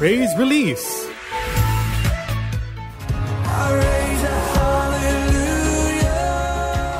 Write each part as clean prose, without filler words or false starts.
Praise Release.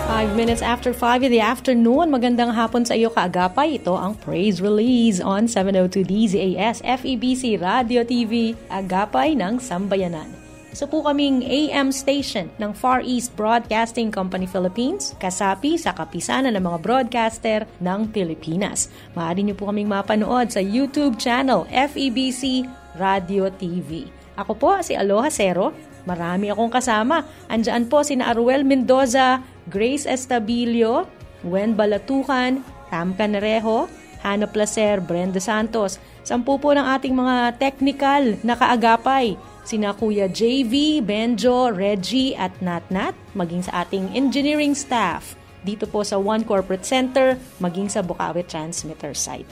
5 minutes after 5 in the afternoon. Magandang hapon sa iyo kaagapay. Ito ang Praise Release on 702 DZAS FEBC Radio TV, agapay ng Sambayanan. Isa po kaming AM station ng Far East Broadcasting Company Philippines, kasapi sa kapisanan ng mga broadcaster ng Pilipinas. Maaari niyo po kaming mapanood sa YouTube channel FEBC Radio TV. Ako po si Aloha Cero. Marami akong kasama. Andyan po sina Aruel Mendoza, Grace Estabilio, Gwen Balatukan, Tam Canrejo, Hannah Placer, Brenda Santos. 10 po ng ating mga technical na kaagapay. Sina Kuya JV, Benjo, Reggie at Natnat, maging sa ating engineering staff dito po sa One Corporate Center, maging sa Bukawi Transmitter site.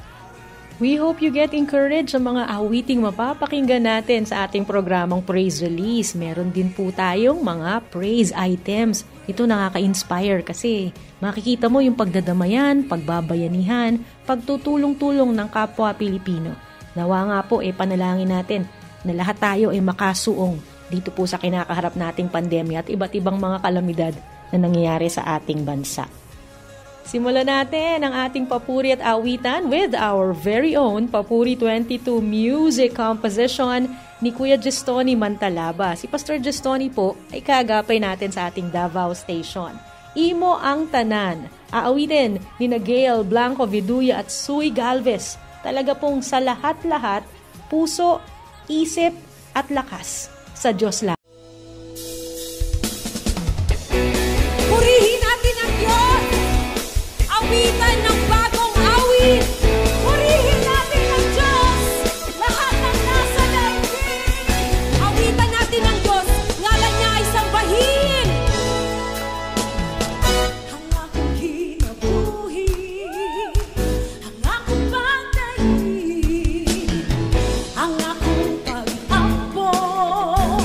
We hope you get encouraged sa mga awiting mapapakinggan natin sa ating programang Praise Release. Meron din po tayong mga praise items. Ito nakaka-inspire kasi makikita mo yung pagdadamayan, pagbabayanihan, pagtutulong-tulong ng kapwa Pilipino. Nawa nga po panalangin natin na lahat tayo ay makasuong dito po sa kinakaharap nating pandemya at iba't ibang mga kalamidad na nangyayari sa ating bansa. Simulan natin ang ating papuri at awitan with our very own Papuri 22 music composition ni Kuya Gestoni Mantalaba. Si Pastor Gestoni po ay kaagapay natin sa ating Davao Station. Imo ang Tanan. Aawitin ni Gail Blanco Viduya at Sui Galvez. Talaga pong sa lahat-lahat, puso, isip at lakas sa Diyos lang. Purihin natin ang Diyos! Awitan ng bagong awit! Purihin natin ang Diyos! Lahat ng nasa daigdig! Awitan natin ang Diyos! Ngalan niya ay sambahin! Ang aking kinabuhi, ang aking pagdaig, ang aking pag-ambon,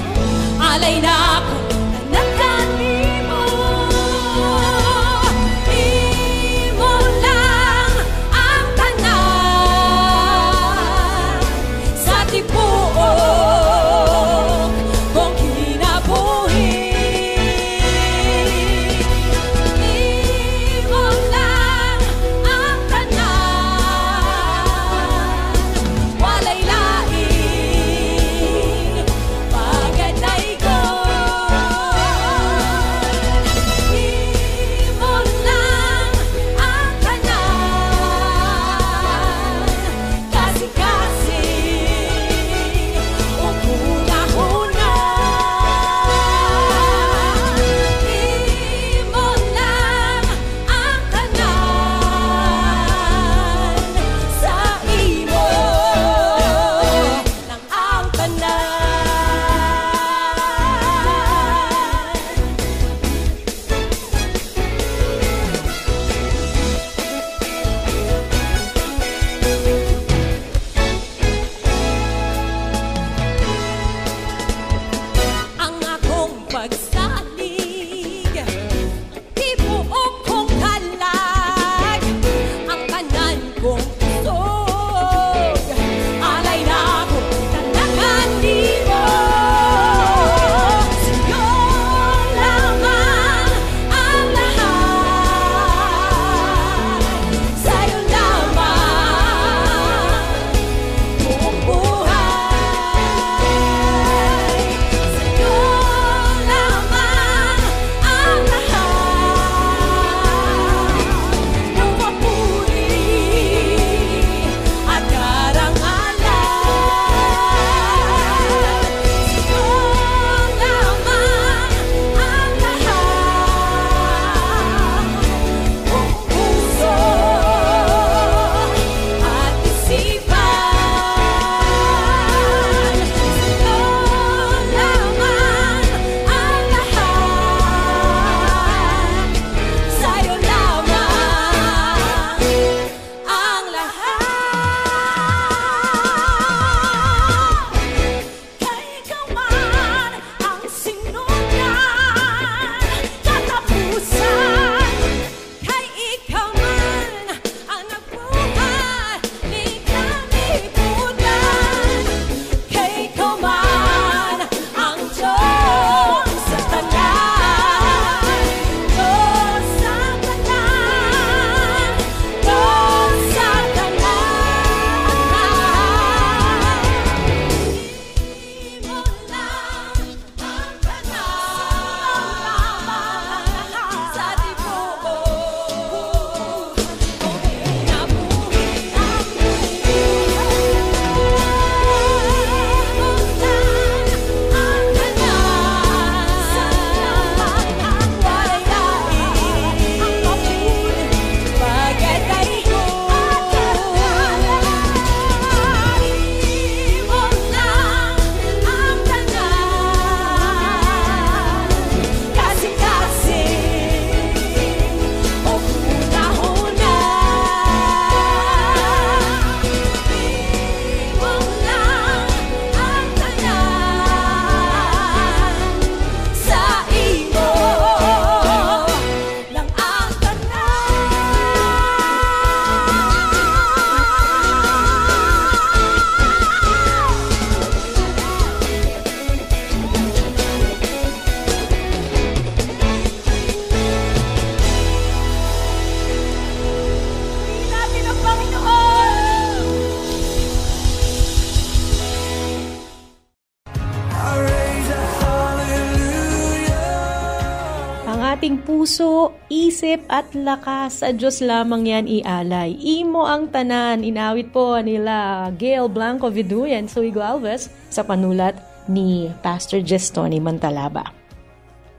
ating puso, isip at lakas sa Diyos lamang yan ialay. Imo ang tanan, inawit po nila Gail Blanco Viduyan, Suigo Alves sa panulat ni Pastor Gestoni Mantalaba.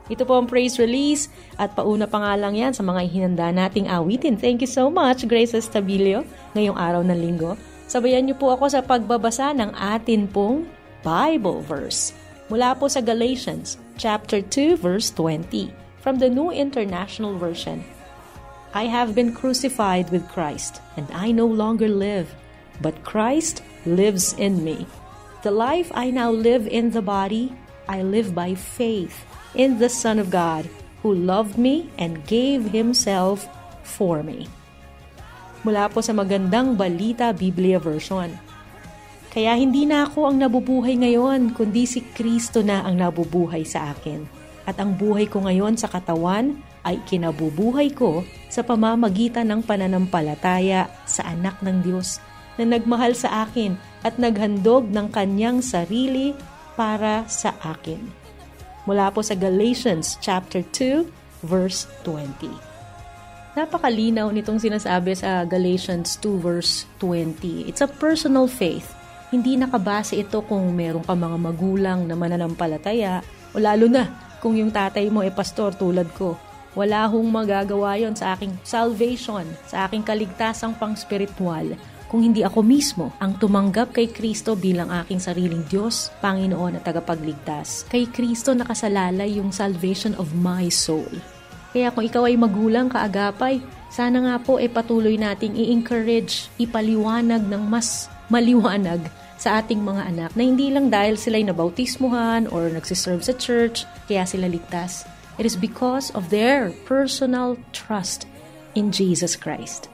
Ito po ang praise release at pauna pa nga lang yan sa mga ihinanda nating awitin. Thank you so much, Grace Estabilio, ngayong araw ng linggo. Sabayan niyo po ako sa pagbabasa ng atin pong Bible verse. Mula po sa Galatians chapter 2 verse 20 from the New International Version. I have been crucified with Christ, and I no longer live, but Christ lives in me. The life I now live in the body, I live by faith in the Son of God, who loved me and gave Himself for me. Mula po sa Magandang Balita Biblia Version. Kaya hindi na ako ang nabubuhay ngayon, kundi si Kristo na ang nabubuhay sa akin. At ang buhay ko ngayon sa katawan ay kinabubuhay ko sa pamamagitan ng pananampalataya sa Anak ng Diyos na nagmahal sa akin at naghandog ng kanyang sarili para sa akin. Mula po sa Galatians chapter 2 verse 20. Napakalinaw nitong sinasabi sa Galatians 2 verse 20. It's a personal faith. Hindi nakabase ito kung meron ka mga magulang na mananampalataya o lalo na kung yung tatay mo ay pastor tulad ko. Wala hong magagawa yon sa aking salvation, sa aking kaligtasang pang-spiritual, kung hindi ako mismo ang tumanggap kay Kristo bilang aking sariling Diyos, Panginoon at tagapagligtas. Kay Kristo nakasalalay yung salvation of my soul. Kaya kung ikaw ay magulang kaagapay, sana nga po ay patuloy nating i-encourage, ipaliwanag ng mas maliwanag sa ating mga anak na hindi lang dahil sila'y nabautismuhan or nagsiserve sa church, kaya sila ligtas. It is because of their personal trust in Jesus Christ.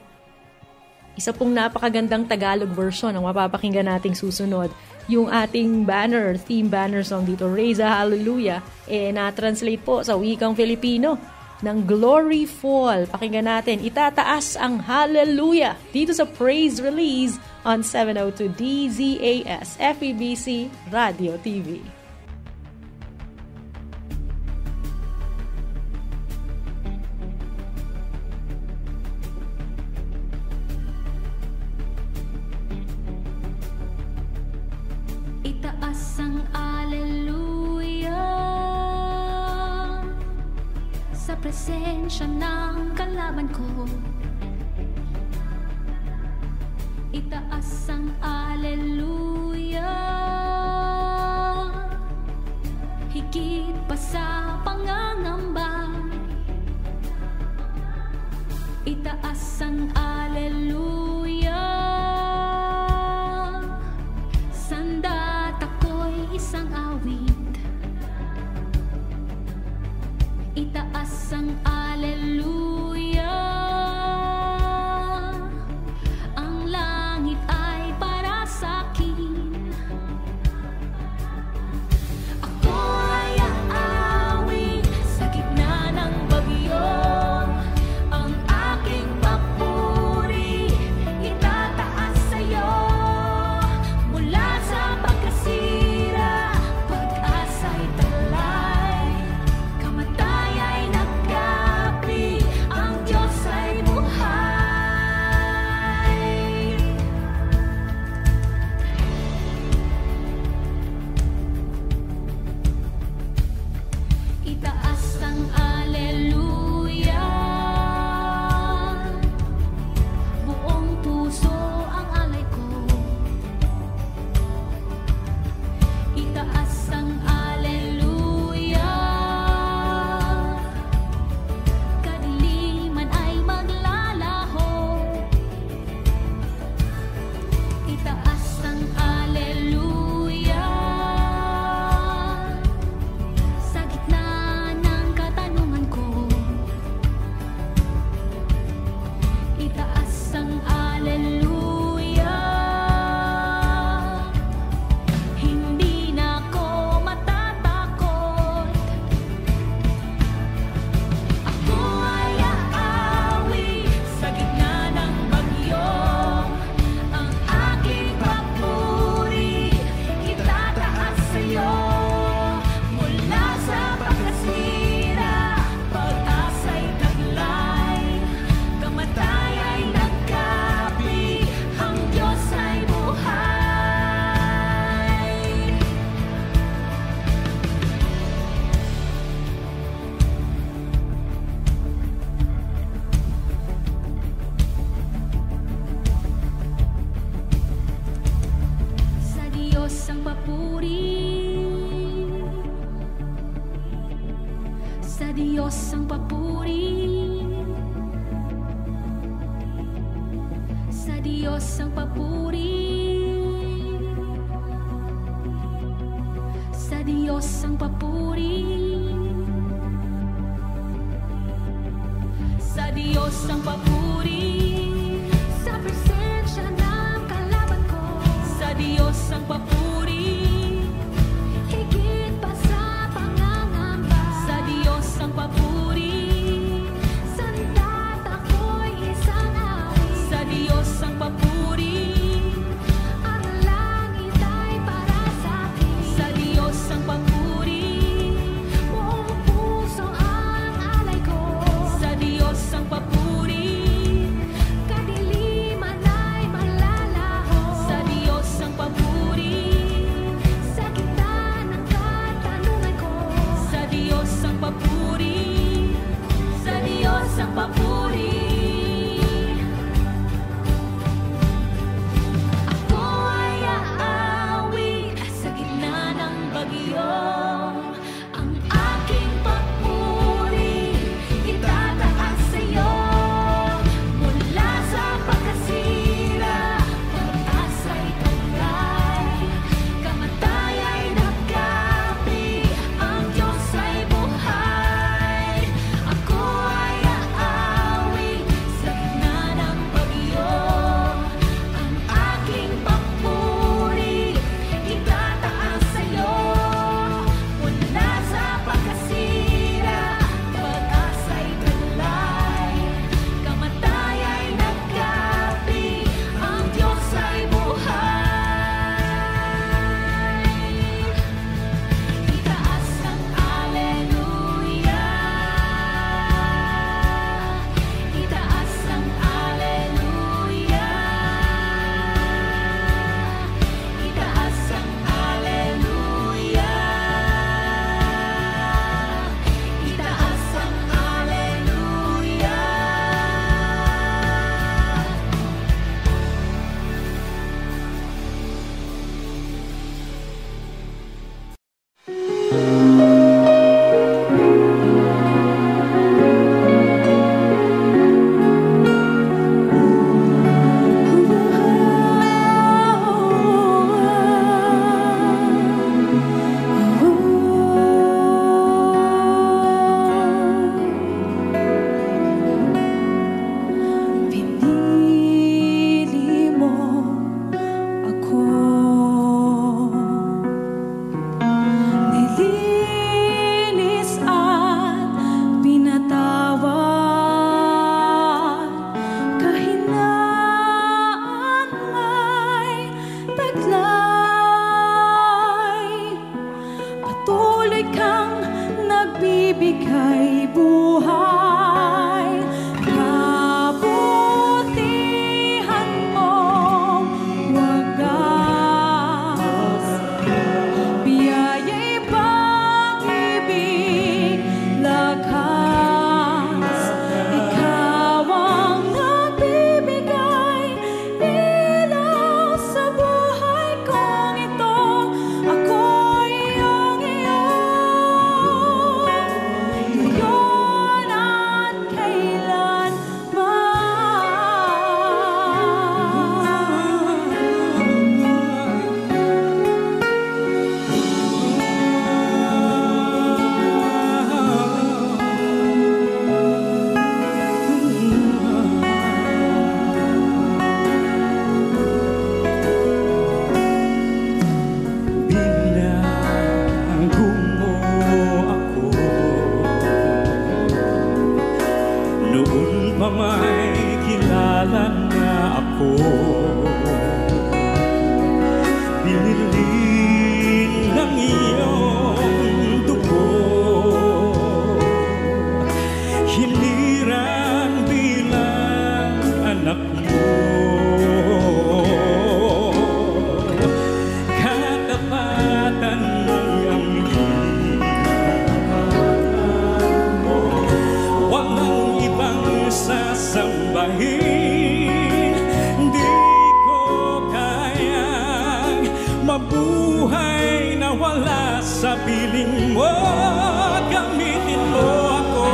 Isa pong napakagandang Tagalog version ang mapapakinggan nating susunod. Yung ating banner, theme banner song dito, Raise a Hallelujah, na-translate po sa wikang Filipino ng Glory Fall. Pakinggan natin, itataas ang Hallelujah dito sa Praise Release on 702 DZAS FEBC Radio TV. Itaas ang Hallelujah sa presensya ng kalaban ko. Itaas ang Alleluia, higit pa sa pangangamba. Itaas ang Alleluia, sandat ako'y isang awit. Itaas ang Alleluia, ang langit ay para sa akin. ang papuri, sa Diyos ang papuri, sa Diyos ang papuri, sa Diyos ang papuri, sa Diyos ang papuri, sa presensya ng kalaban ko, sa Diyos ang papuri, higit pa sa pangangamba, sa Diyos ang papuri, sandat ako'y isang awit, sa Diyos ang papuri, ang langit ay para sa akin, sa Diyos ang papuri, buong puso ang alay ko, sa Diyos ang papuri, kadiliman ay malalaho, sa Diyos ang papuri, sa gitna ng katanungan ko, sa Diyos ang papuri, sa Diyos ang papuri. Ako ay aawi sa gitna ng bagyo, ang aking papuri itataas sa'yo, mula sa pagkasira, pagtaas ay tunay, kamatay ay nagkapi, ang Diyos ay buhay. Ako ay aawi sa gitna ng bagyo, ang aking papuri itataas sa'yo, mula sa pagkasira, pag-asa ay tunay, kamatay ay nagkapi, ang Diyos ay buhay. Itaas ang Alleluia, itaas ang Alleluia, itaas ang Alleluia, itaas ang Alleluia. Pinili mo ako, nilinis at pinatawad, kahinaan ay taglay, patuloy kang nagbibigay buhay, kabutihan mo wagas, biyaya'y pag-ibig lakas, ikaw ang nagbibigay ilaw sa buhay kong ito, ako'y iyong iyo, ngayon at Binago mo ako noon pa may kilala na ako, binili ng iyong dugo, hiniran bilang anak mo, katapatan ng iyong walang ibang sasambahin, di ko kayang mabuhay na wala sa piling mo. Gamitin mo ako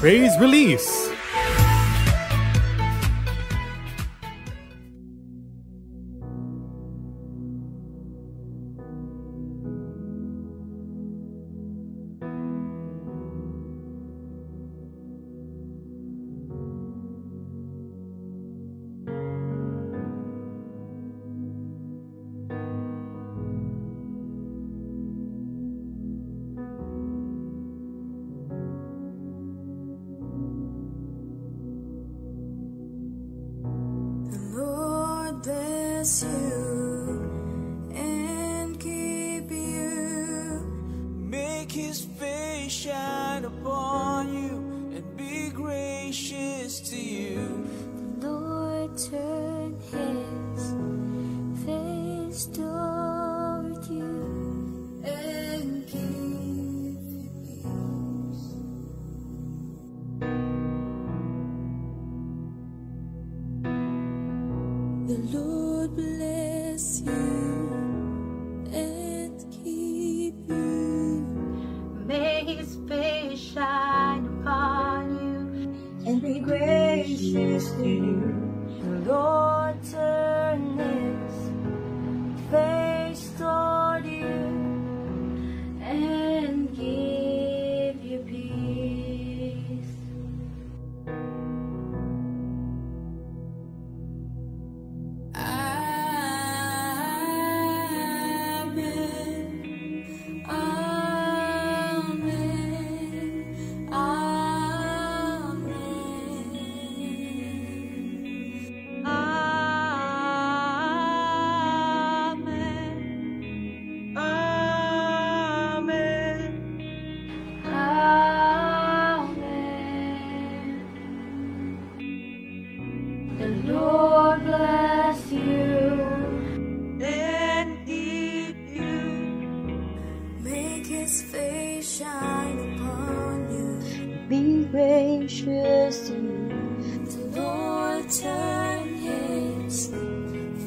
Praise Release. Bless you and keep you. Make His face shine upon you and be gracious to you. The Lord turn His face toward you and give you peace. The Lord bless you and keep you. May His face shine upon you and be gracious to you. The Lord turn His face toward you and give you peace. Gracious to you. The Lord turn His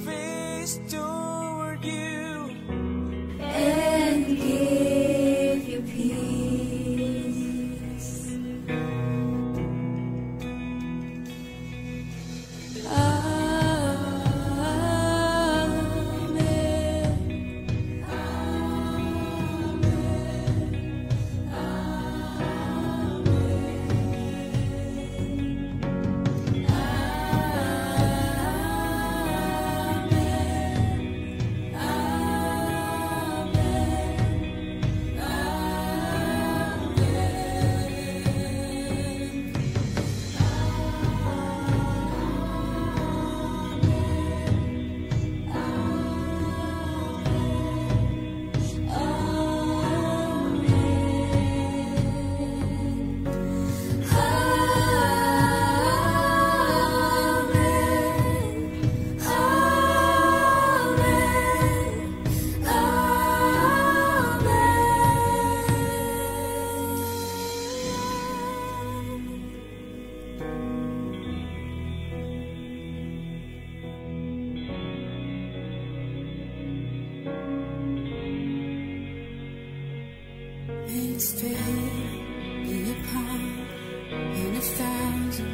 face toward you and give you peace. Amen. His favor be upon in 1,000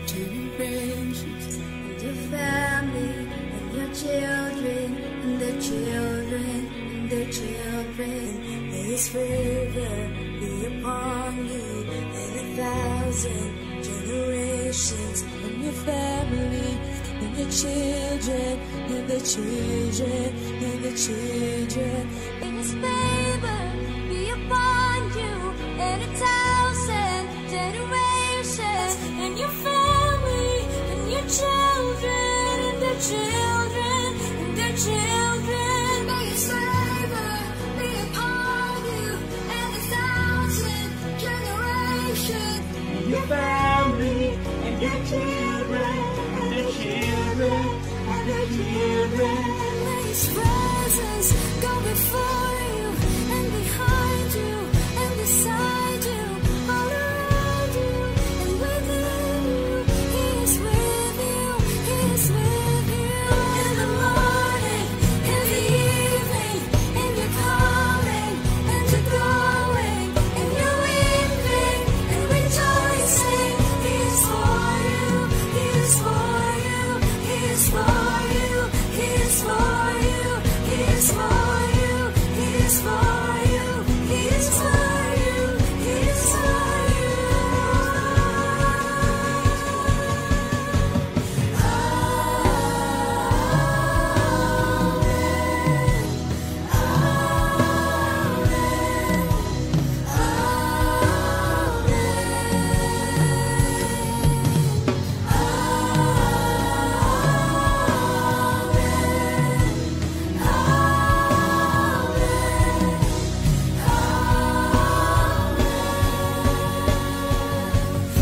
generations, and your family, and your children, and their children, and their children. May His favor be upon you in 1,000 generations, and your family, and your children, and their children, and their children. May His favor be upon you in 1,000 generations, and your family, and your children, and their children, and their children. May His favor be upon you in 1,000 generations, and your family, and your children, and their children, and their children. May His presence go before you, and behind you, and beside you, all around you, and within you. He is with you, He is with you. In the morning, in the evening, in your coming, and your going, in your weeping, and rejoicing. He is for you, He is for you, He is for you, He is for you, He is for you, He is for you, He is for you, He is for you.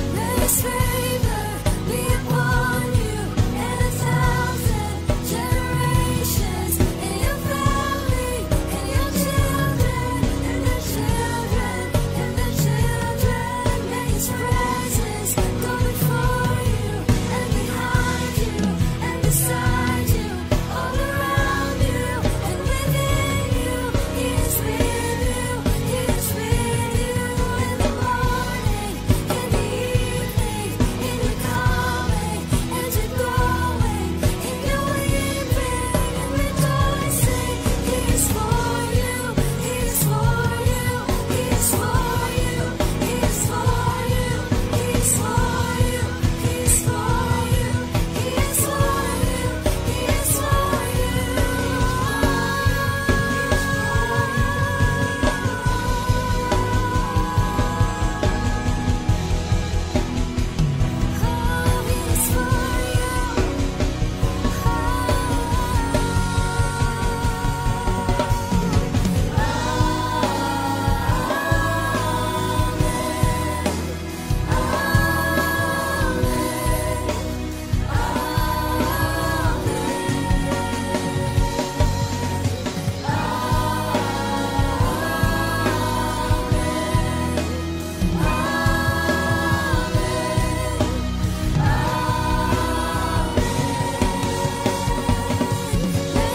May His favor be upon you in 1,000 generations, in your family, in your children, in their children, in their children. May His presence go before you, and behind you, and beside you, all around you, and within you. He is with you, He is with you. In the morning, in the evening, in your coming, and your going, in your weeping, and rejoicing. He is for you, He is for you, He is for you, He is for you, He is for you, He is for you, He is for you, He is for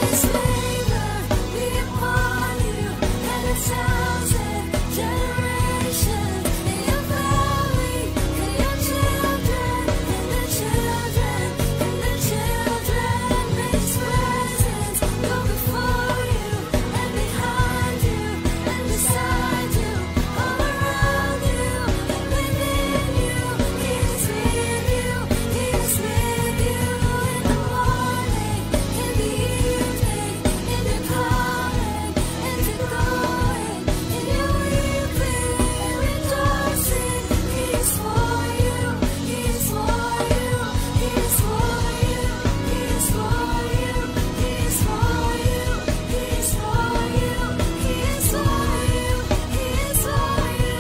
His favor be upon you in 1,000 generations, in your family, in your children, in their children, in their children. May His presence go before you, and behind you, and beside you, all around you, and within you. He is with you, He is with you. In the morning, in the evening, in your coming, and your going, in your weeping, and rejoicing. He is for you, He is for you, He is for you, He is for you, He is for you, He is for you, He is for you, He is for you,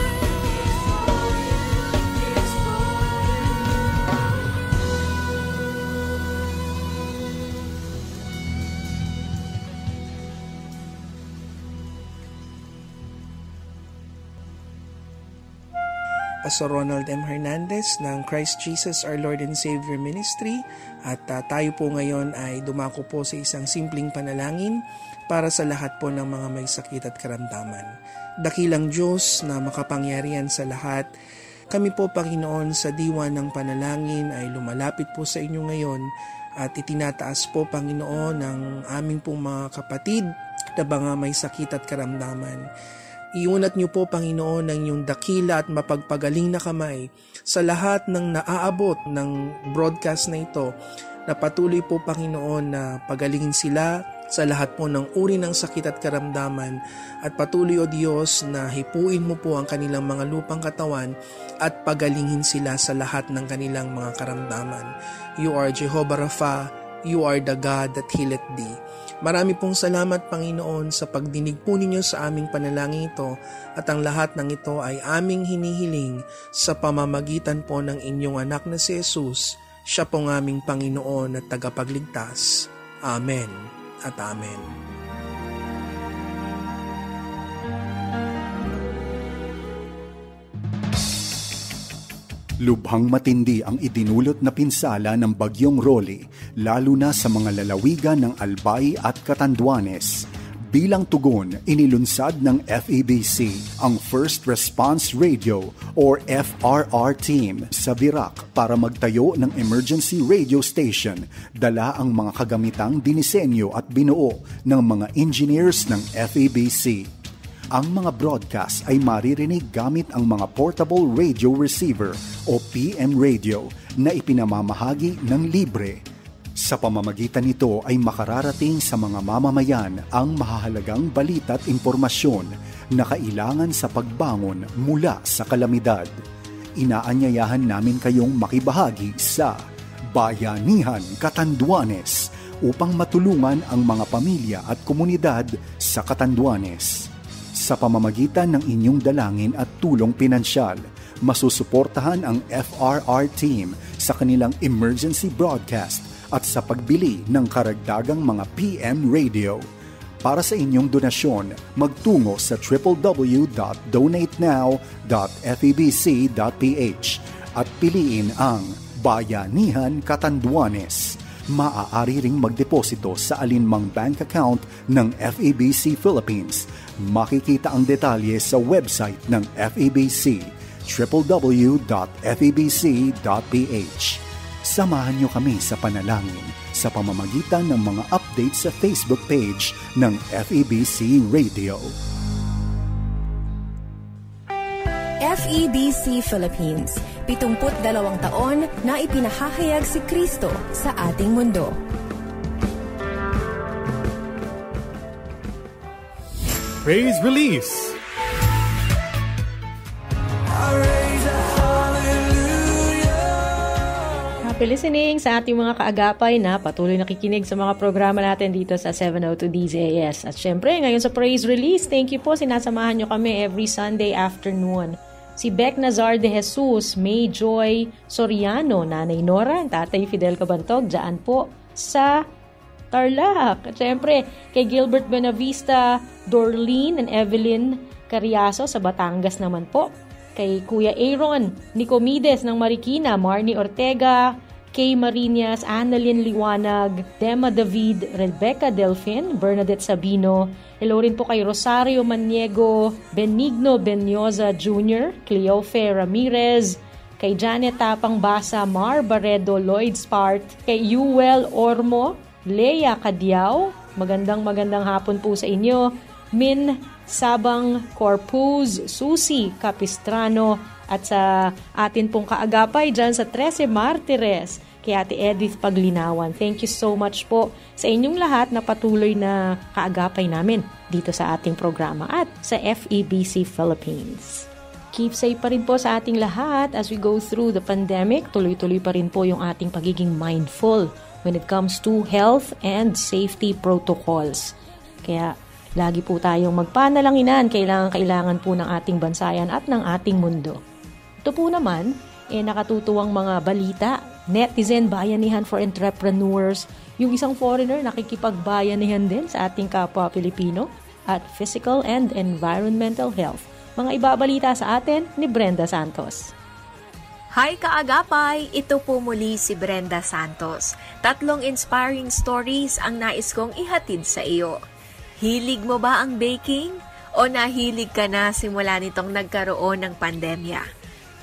He is Pastor Ronald M. Hernandez ng Christ Jesus Our Lord and Savior Ministry, at tayo po ngayon ay dumako po sa isang simpleng panalangin para sa lahat po ng mga may sakit at karamdaman. Dakilang Diyos na makapangyarihan sa lahat, kami po Panginoon sa diwa ng panalangin ay lumalapit po sa inyo ngayon at itinataas po Panginoon ang aming pong mga kapatid na mga may sakit at karamdaman. Iunat niyo po Panginoon ang inyong dakila at mapagpagaling na kamay sa lahat ng naaabot ng broadcast na ito, na patuloy po Panginoon na pagalingin sila sa lahat po ng uri ng sakit at karamdaman, at patuloy o Diyos na hipuin mo po ang kanilang mga lupang katawan at pagalingin sila sa lahat ng kanilang mga karamdaman. You are Jehovah Rapha, you are the God that healeth thee. Marami pong salamat Panginoon sa pagdinig po ninyo sa aming panalangin ito, at ang lahat ng ito ay aming hinihiling sa pamamagitan po ng inyong anak na si Jesus. Siya pong aming Panginoon at tagapagligtas. Amen at Amen. Lubhang matindi ang idinulot na pinsala ng Bagyong Rolly, lalo na sa mga lalawigan ng Albay at Catanduanes. Bilang tugon, inilunsad ng FEBC ang First Response Radio or FRR team sa Virac para magtayo ng emergency radio station. Dala ang mga kagamitang dinisenyo at binuo ng mga engineers ng FEBC. Ang mga broadcast ay maririnig gamit ang mga portable radio receiver o PM radio na ipinamamahagi ng libre. Sa pamamagitan nito ay makararating sa mga mamamayan ang mahahalagang balita at impormasyon na kailangan sa pagbangon mula sa kalamidad. Inaanyayahan namin kayong makibahagi sa Bayanihan Catanduanes upang matulungan ang mga pamilya at komunidad sa Catanduanes. Sa pamamagitan ng inyong dalangin at tulong pinansyal, masusuportahan ang FRR team sa kanilang emergency broadcast at sa pagbili ng karagdagang mga PM radio. Para sa inyong donasyon, magtungo sa www.donatenow.febc.ph at piliin ang Bayanihan Catanduanes. Maaari ring magdeposito sa alinmang bank account ng FEBC Philippines. Makikita ang detalye sa website ng FEBC, www.febc.ph. Samahan niyo kami sa panalangin sa pamamagitan ng mga updates sa Facebook page ng FEBC Radio. FEBC Philippines, 72 taon na ipinahahayag si Kristo sa ating mundo. Praise Release. Happy listening sa ating mga kaagapay na patuloy nakikinig sa mga programa natin dito sa 702 DZAS. At syempre, ngayon sa Praise Release, thank you po, sinasamahan nyo kami every Sunday afternoon. Si Bec Nazar de Jesus, May Joy Soriano, Nanay Nora, Tatay Fidel Cabantog, dyan po sa Tarlac. At syempre, kay Gilbert Benavista, Dorleen and Evelyn Cariaso sa Batangas naman po. Kay Kuya Aaron Nicomedes ng Marikina, Marnie Ortega, Kay Marinas, Annalyn Liwanag, Dema David, Rebecca Delfin, Bernadette Sabino. Hello rin po kay Rosario Maniego, Benigno Benyoza Jr., Cleofe Ramirez, kay Janet Tapang Basa, Mar Barredo, Lloyd Spart, kay Yuel Ormo, Lea Cadiao, magandang hapon po sa inyo, Min Sabang Corpus, Susi Capistrano, at sa atin pong kaagapay dyan sa 13 Martires, kay Ate Edith Paglinawan. Thank you so much po sa inyong lahat na patuloy na kaagapay namin dito sa ating programa at sa FEBC Philippines. Keep safe pa rin po sa ating lahat as we go through the pandemic. Tuloy-tuloy pa rin po yung ating pagiging mindful when it comes to health and safety protocols. Kaya lagi po tayong magpanalanginan, kailangan po ng ating bansayan at ng ating mundo. Ito po naman, nakatutuwang mga balita, Netizen Bayanihan for Entrepreneurs, yung isang foreigner nakikipagbayanihan din sa ating kapwa Pilipino, at physical and environmental health. Mga ibabalita sa atin ni Brenda Santos. Hi kaagapay! Ito po muli si Brenda Santos. 3 inspiring stories ang nais kong ihatid sa iyo. Hilig mo ba ang baking? O nahilig ka na simula nitong nagkaroon ng pandemya?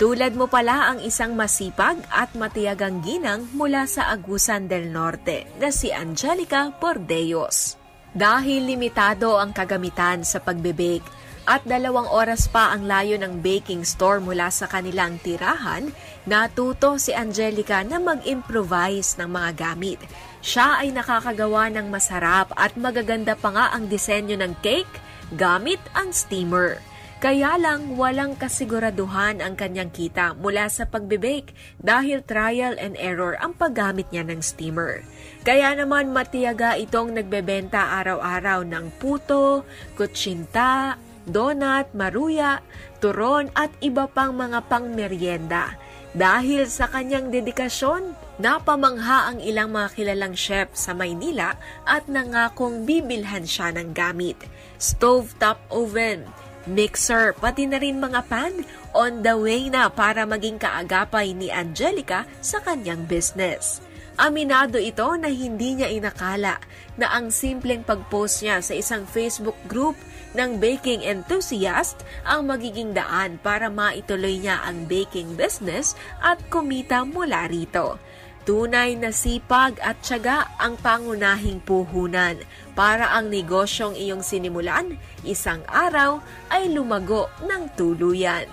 Tulad mo pala ang isang masipag at matiyagang ginang mula sa Agusan del Norte na si Angelica Pordeos. Dahil limitado ang kagamitan sa pagbe-bake at 2 oras pa ang layo ng baking store mula sa kanilang tirahan, natuto si Angelica na mag-improvise ng mga gamit. Siya ay nakakagawa ng masarap at magaganda pa nga ang disenyo ng cake gamit ang steamer. Kaya lang walang kasiguraduhan ang kanyang kita mula sa pagbe-bake dahil trial and error ang paggamit niya ng steamer. Kaya naman matiyaga itong nagbebenta araw-araw ng puto, kutsinta, donut, maruya, turon at iba pang mga pangmeryenda. Dahil sa kanyang dedikasyon, napamangha ang ilang mga kilalang chef sa Maynila at nangakong bibilhan siya ng gamit. Stovetop oven, mixer, pati na rin mga pan, on the way na para maging kaagapay ni Angelica sa kanyang business. Aminado ito na hindi niya inakala na ang simpleng pag-post niya sa isang Facebook group ng baking enthusiast ang magiging daan para maituloy niya ang baking business at kumita mula rito. Tunay na sipag at tiyaga ang pangunahing puhunan para ang negosyong iyong sinimulan, isang araw ay lumago ng tuluyan.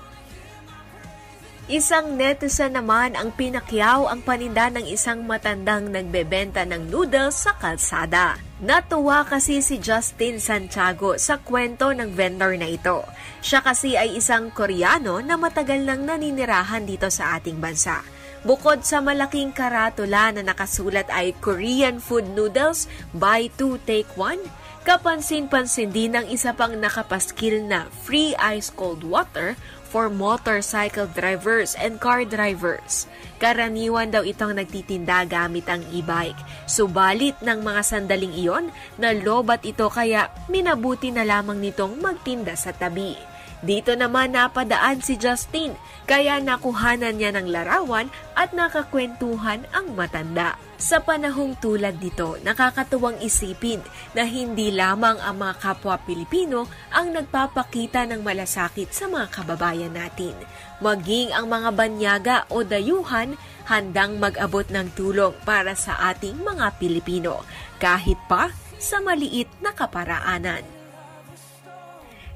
Isang netizen naman ang pinakyaw ang paninda ng isang matandang nagbebenta ng noodles sa kalsada. Natuwa kasi si Justin Santiago sa kwento ng vendor na ito. Siya kasi ay isang Koreano na matagal nang naninirahan dito sa ating bansa. Bukod sa malaking karatula na nakasulat ay Korean food noodles, buy 2 take 1, kapansin-pansin din ang isa pang nakapaskil na free ice cold water for motorcycle drivers and car drivers. Karaniwan daw itong nagtitinda gamit ang e-bike. Subalit ng mga sandaling iyon, nalobat ito kaya minabuti na lamang nitong magtinda sa tabi. Dito naman napadaan si Justin, kaya nakuhanan niya ng larawan at nakakwentuhan ang matanda. Sa panahong tulad nito, nakakatuwang isipin na hindi lamang ang mga kapwa Pilipino ang nagpapakita ng malasakit sa mga kababayan natin. Maging ang mga banyaga o dayuhan handang mag-abot ng tulong para sa ating mga Pilipino, kahit pa sa maliit na kaparaanan.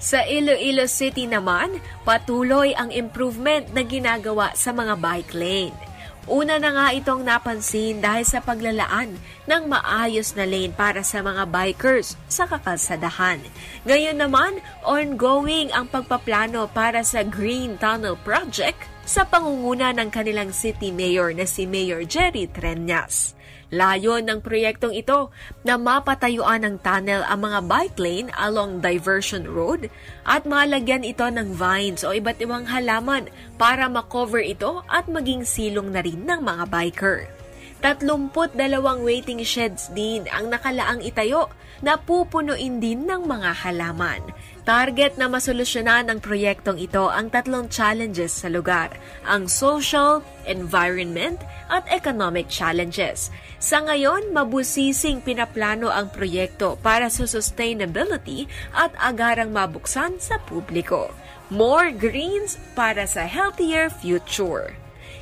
Sa Iloilo City naman, patuloy ang improvement na ginagawa sa mga bike lane. Una na nga itong napansin dahil sa paglalaan ng maayos na lane para sa mga bikers sa kakalsadahan. Ngayon naman, ongoing ang pagpaplano para sa Green Tunnel Project sa pangunguna ng kanilang city mayor na si Mayor Jerry Treñas. Layon ng proyektong ito na mapatayuan ng tunnel ang mga bike lane along Diversion Road at malagyan ito ng vines o iba't ibang halaman para makover ito at maging silong na rin ng mga biker. 32 waiting sheds din ang nakalaang itayo na pupunuin din ng mga halaman. Target na masolusyonan ng proyektong ito ang 3 challenges sa lugar, ang social, environment, at economic challenges. Sa ngayon, mabusising pinaplano ang proyekto para sa sustainability at agarang mabuksan sa publiko. More greens para sa healthier future.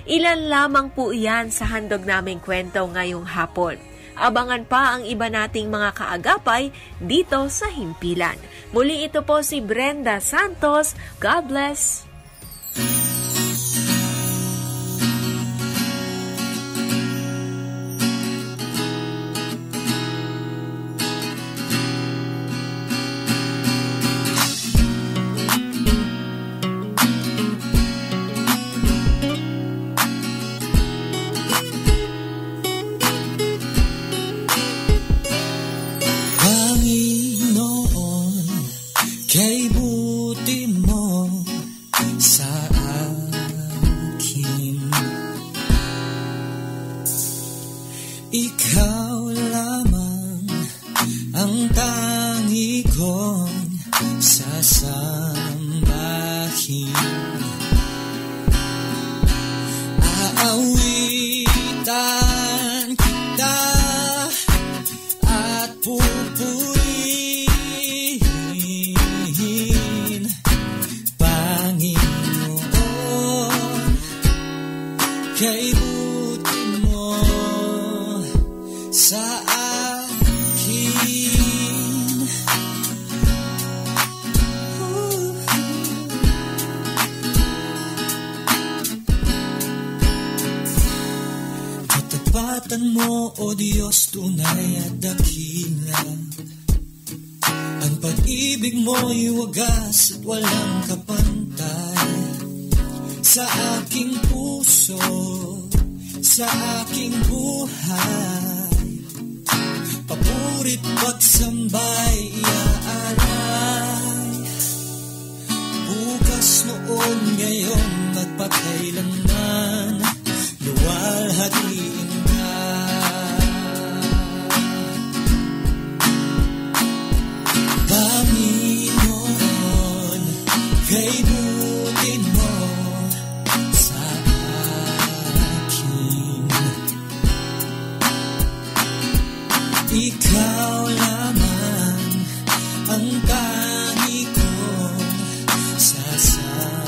Ilan lamang po iyan sa handog naming kwento ngayong hapon. Abangan pa ang iba nating mga kaagapay dito sa Himpilan. Muli ito po si Brenda Santos. God bless! Aawitan kita at pupurihin Ingatan mo, O Diyos, tunay at dakila. Ang pag-ibig mo'y wagas at walang kapantay. Sa aking puso, sa aking buhay, papurit pagsambay iaalay. Bukas, noon, ngayon, magpakailanman, luwalhatiin ka. Panginoon, kay butin mo sa akin. Ikaw lamang ang tangi kong sasambahin.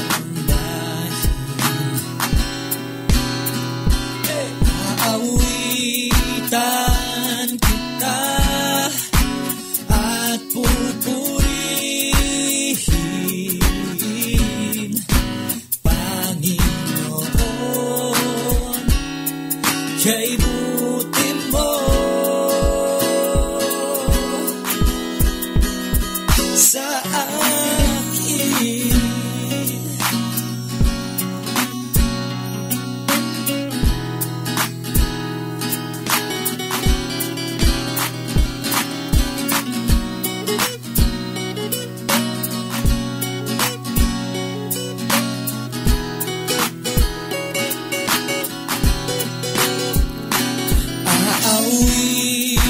Aawitan kita at pupurihin, Panginoon, kay butin mo sa akin.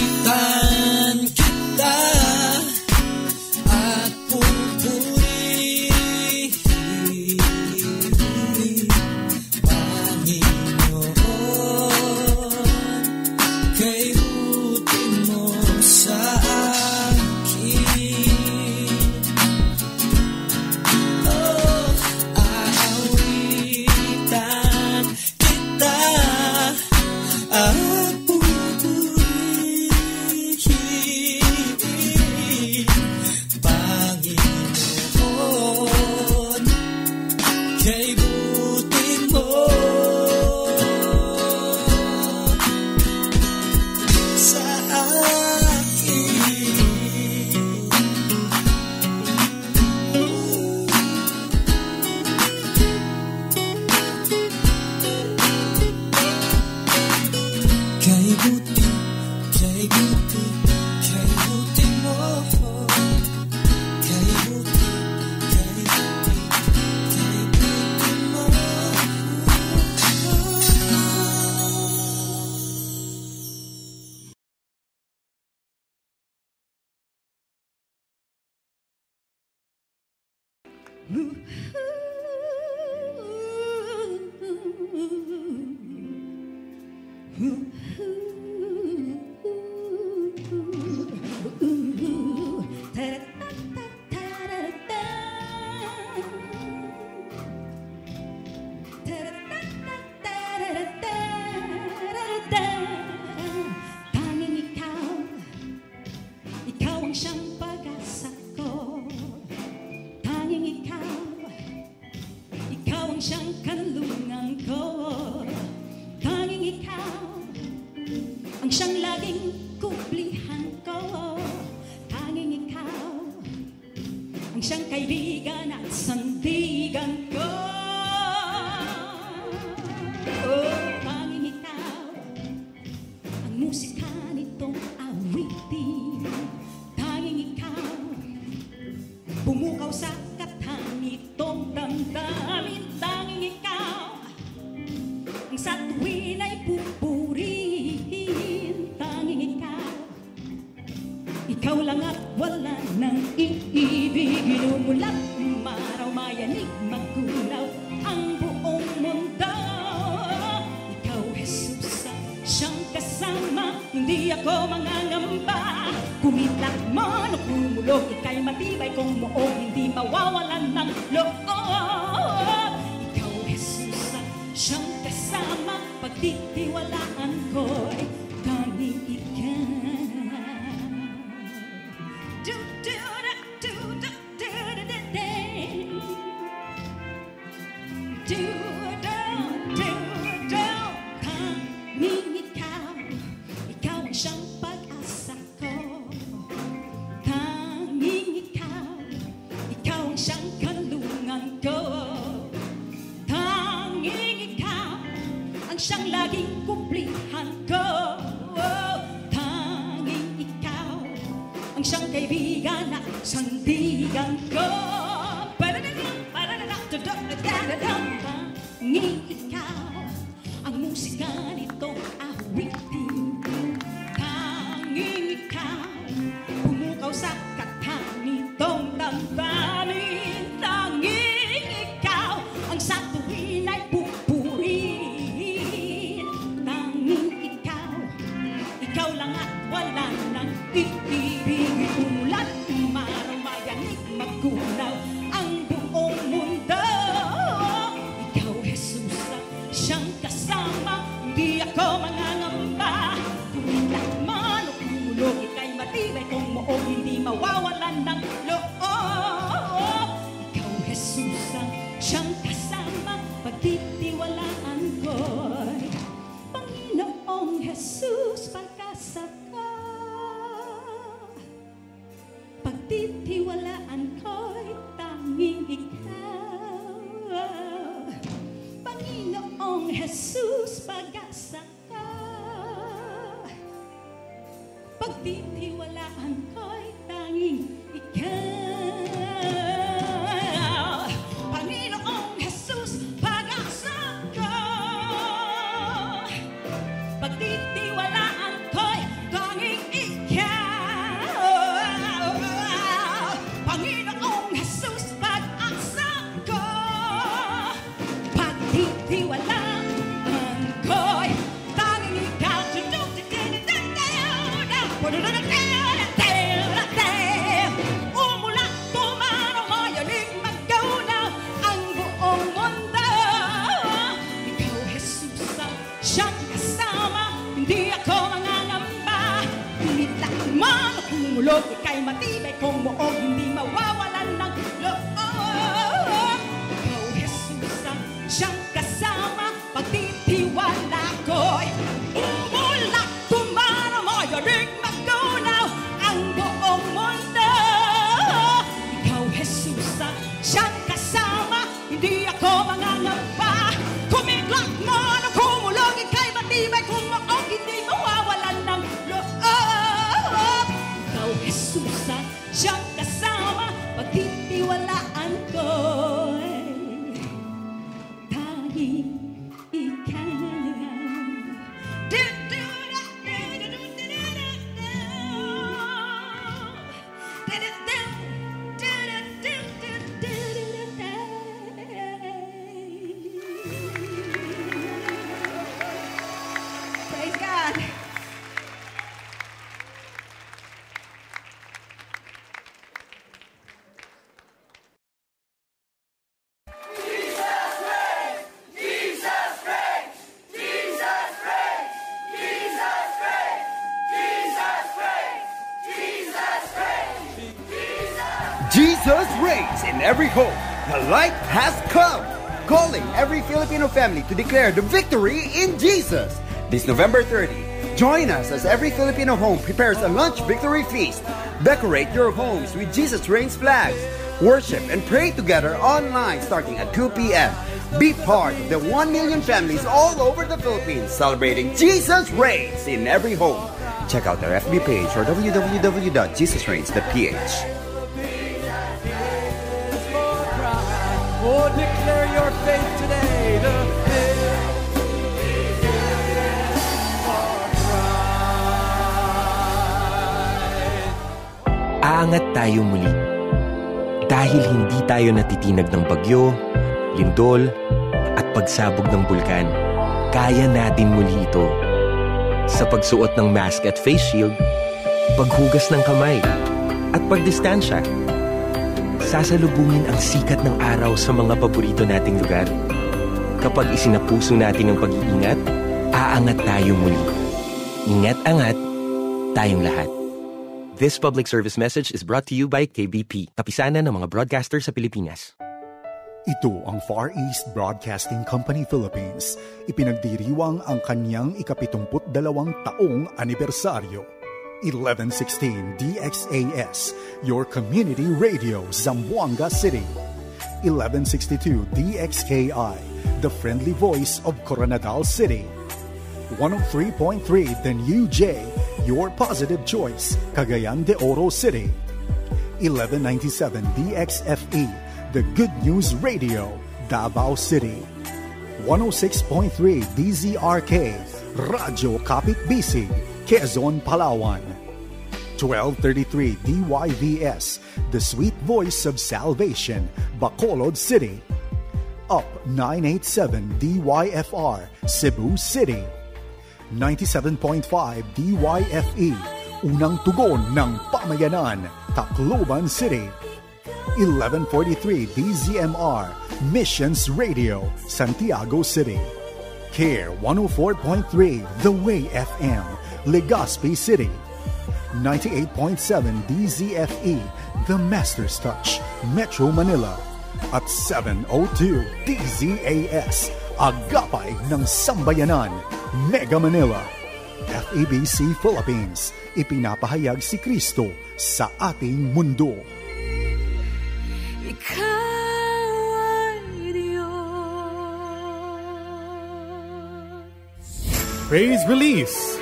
Aawitan kita at pupurihin, Panginoon, kay butin mo sa akin. Oh, aawitan kita at pupurihin, Panginoon, kay butin mo sa akin. Kay butin, kay butin, kay butin mo. Kay butin, kay butin, kay butin mo. Tanging ikaw ang siyang pag-asa ko. Tanging ikaw ang siyang kanlungan ko. Tanging ikaw ang siyang laging kublihan ko. Tanging ikaw ang siyang kaibigan at sandigan ko. Oh, tanging ikaw ang musika nitong awitin. Tanging ikaw pumukaw sa katang nitong damdamin. Tanging ikaw ang sa tuwin ay pupurihin. Tanging ikaw lang at wala nang iibig. Inumulat, maraw, mayanig, magulaw ang buong mundo. Ikaw, Jesus, siyang kasama, hindi ako mangangamba. Kumitlak man o kumulog, ika'y matibay kung muog, hindi mawawalan ng loob. Ikaw, Jesus, siyang kasama, pagtitiwalaan ko'y tanging ikaw. Tanging ikaw sandigan ko. Tanging ikaw ang musika nitong awitin. Tanging ikaw pumukaw sa kata nitong damdamin. Tanging ikaw ang sa tuwin ay pupurihin. Tanging ikaw lang at wala nang iibig. Umulan, umaraw, mayanig, magunaw ang buong mundo. Ikaw, Jesus, siyang kasama. Hindi ako mangangamba. Kumilat man o kumulog, ika'y matibay. Kung moong hindi mawawalan ng loob. Ikaw, Jesus, siyang kasama. Pagtitiwalaan ko'y Panginoong Jesus, pagkasa ka. Pagtitiwalaan ko'y tanging ikaw. Panginoong Jesus, pag-asa ka. Pagtitiwalaan ko'y tanging ikaw. Panginoong Jesus, pag-asa ka. Pagtitiwalaan ko'y tanging ikaw. Panginoong Jesus, pag-asa ko. Pagtitiwalaan ko'y tanging ikaw. Umulan, tumaraw, mayanig, maggulaw ang buong mundo. Ikaw, Jesus, siyang kasama. Hindi ako mangangamba. Kumilat man o kumulog, ika'y matibay. Kung moong hindi mawawalan ng loob. Ikaw, Jesus, siyang kasama. Pagtitiwala ko'y umulan, tumaraw, mayanig, maggunaw ang buong mundo. Ikaw, Jesus, siyang kasama. Hindi ako mangangamba. Kumiglat man o kumulog, ika'y matibay. Kung moong hindi mawawalan ng loob. Ikaw, Jesus, siyang kasama. Pagtitiwalaan ko'y tanging ikaw. Praise God. Jesus reigns in every home. The light has come, calling every Filipino family to declare the victory in Jesus. This November 30, join us as every Filipino home prepares a lunch victory feast. Decorate your homes with Jesus reigns flags. Worship and pray together online starting at 2 p.m. Be part of the 1 million families all over the Philippines celebrating Jesus reigns in every home. Check out our FB page or www.jesusreigns.ph. Oh, declare your faith today. The Aangat tayo muli. Dahil hindi tayo natitinag ng bagyo, lindol, at pagsabog ng bulkan, kaya natin muli ito. Sa pagsuot ng mask at face shield, paghugas ng kamay, at pagdistansya. Sasalubungin ang sikat ng araw sa mga paborito nating lugar. Kapag isinapuso natin ang pag-iingat, aangat tayo muli. Ingat-angat, tayong lahat. This public service message is brought to you by KBP, kapisanan ng mga broadcaster sa Pilipinas. Ito ang Far East Broadcasting Company Philippines. Ipinagdiriwang ang kanyang 72 taong anibersaryo. 1116 DXAS, your community radio, Zamboanga City. 1162 DXKI, the friendly voice of Coronadal City. 103.3 The New J, your positive choice, Cagayan de Oro City. 1197 DXFE, The Good News Radio, Davao City. 106.3 DZRK, Radyo Kapit Bisig, Quezon, Palawan. 1233 DYVS, The Sweet Voice of Salvation, Bacolod City. Up 987 DYFR, Cebu City. 97.5 DYFE, Unang Tugon ng Pamayanan, Tacloban City. 1143 DZMR, Missions Radio, Santiago City. CARE 104.3 The Way FM, Legazpi City. 98.7 DZFE, The Master's Touch, Metro Manila. At 702 DZAS, Agapay ng Sambayanan, Mega Manila. FEBC Philippines, ipinapahayag si Kristo sa ating mundo. Praise Release.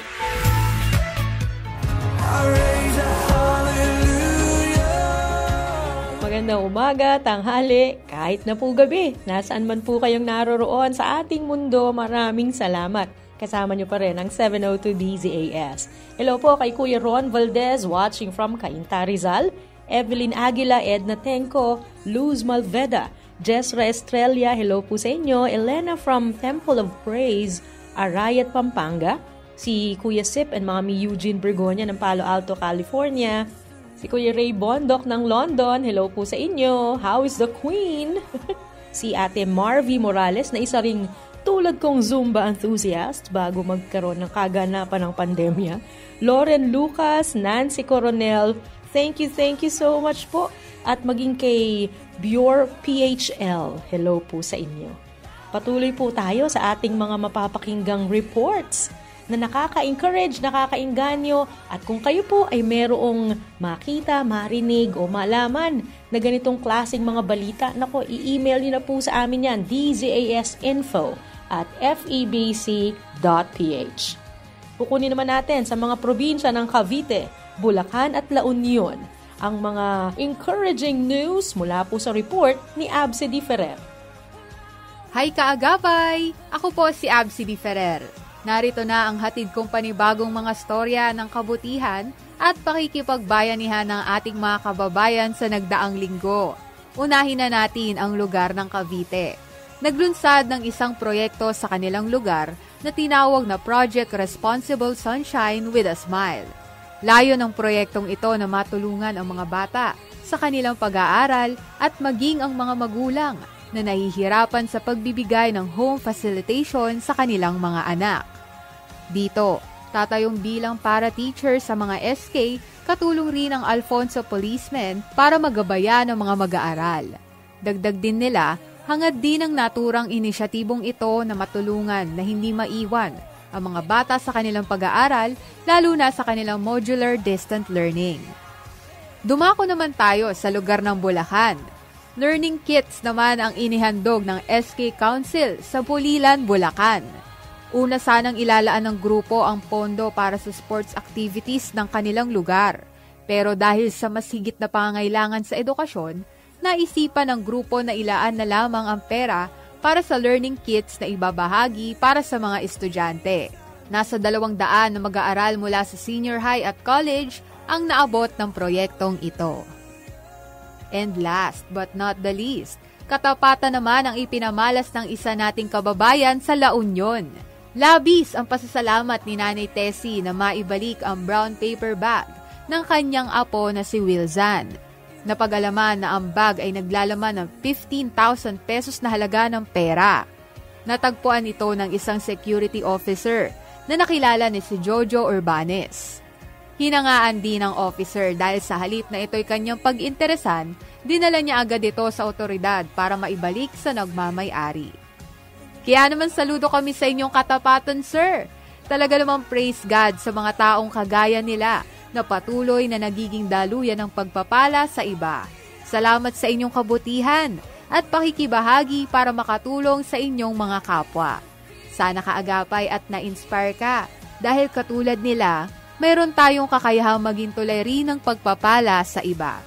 Magandang umaga, tanghali, kahit na po gabi. Nasaan man po kayong naroroon sa ating mundo, maraming salamat. Kasama niyo pa rin ang 702 DZAS. Hello po kay Kuya Ron Valdez watching from Cainta, Rizal, Evelyn Aguila, Edna Tenco, Luz Malveda, Jessra Estrella, hello po sa inyo, Elena from Temple of Praise, Arayat, Pampanga, si Kuya Sip and Mami Eugene Bergonia ng Palo Alto, California, si Kuya Ray Bondok ng London, hello po sa inyo. How is the Queen? Si Ate Marvy Morales na isa ring tulad kong Zumba enthusiast bago magkaroon ng kaganapan ng pandemya. Lauren Lucas, Nancy Coronel, thank you so much po. At maging kay Bior PHL, hello po sa inyo. Patuloy po tayo sa ating mga mapapakinggang reports na nakaka-encourage, nakaka-engganyo, at kung kayo po ay merong makita, marinig o malaman na ganitong klaseng mga balita, nako, i-email niyo na po sa amin yan, dzasinfo@febc.ph. Kukunin naman natin sa mga probinsya ng Cavite, Bulacan at La Union ang mga encouraging news mula po sa report ni Absi Di Ferrer. Hi kaagapay! Ako po si Absi Di Ferrer. Narito na ang hatid kong panibagong mga storya ng kabutihan at pakikipagbayanihan ng ating mga kababayan sa nagdaang linggo. Unahin na natin ang lugar ng Cavite. Naglunsad ng isang proyekto sa kanilang lugar na tinawag na Project Responsible Sunshine with a Smile. Layo ng proyektong ito na matulungan ang mga bata sa kanilang pag-aaral at maging ang mga magulang na nahihirapan sa pagbibigay ng home facilitation sa kanilang mga anak. Dito, tatayong bilang para-teacher sa mga SK, katulong rin ang Alfonso Policemen para magabayan ang mga mag-aaral. Dagdag din nila, hangad din ang naturang inisyatibong ito na matulungan na hindi maiwan ang mga bata sa kanilang pag-aaral, lalo na sa kanilang modular distant learning. Dumako naman tayo sa lugar ng Bulacan. Learning kits naman ang inihandog ng SK Council sa Pulilan, Bulacan. Una sanang ilalaan ng grupo ang pondo para sa sports activities ng kanilang lugar. Pero dahil sa mas higit na pangangailangan sa edukasyon, naisipan ng grupo na ilaan na lamang ang pera para sa learning kits na ibabahagi para sa mga estudyante. Nasa 200 na mag-aaral mula sa senior high at college ang naabot ng proyektong ito. And last but not the least, katapatan naman ang ipinamalas ng isa nating kababayan sa La Union. Labis ang pasasalamat ni Nanay Tessie na maibalik ang brown paper bag ng kanyang apo na si Wilzan. Napag-alaman na ang bag ay naglalaman ng 15,000 pesos na halaga ng pera. Natagpuan ito ng isang security officer na nakilala ni si Jojo Urbanes. Hinangaan din ng officer dahil sa halip na ito'y kanyang pag-interesan, dinala niya agad ito sa otoridad para maibalik sa nagmamay-ari. Kaya naman saludo kami sa inyong katapatan, sir. Talaga namang praise God sa mga taong kagaya nila na patuloy na nagiging daluyan ng pagpapala sa iba. Salamat sa inyong kabutihan at pakikibahagi para makatulong sa inyong mga kapwa. Sana kaagapay at na-inspire ka dahil katulad nila, mayroon tayong kakayahang maging tulay rin ng pagpapala sa iba.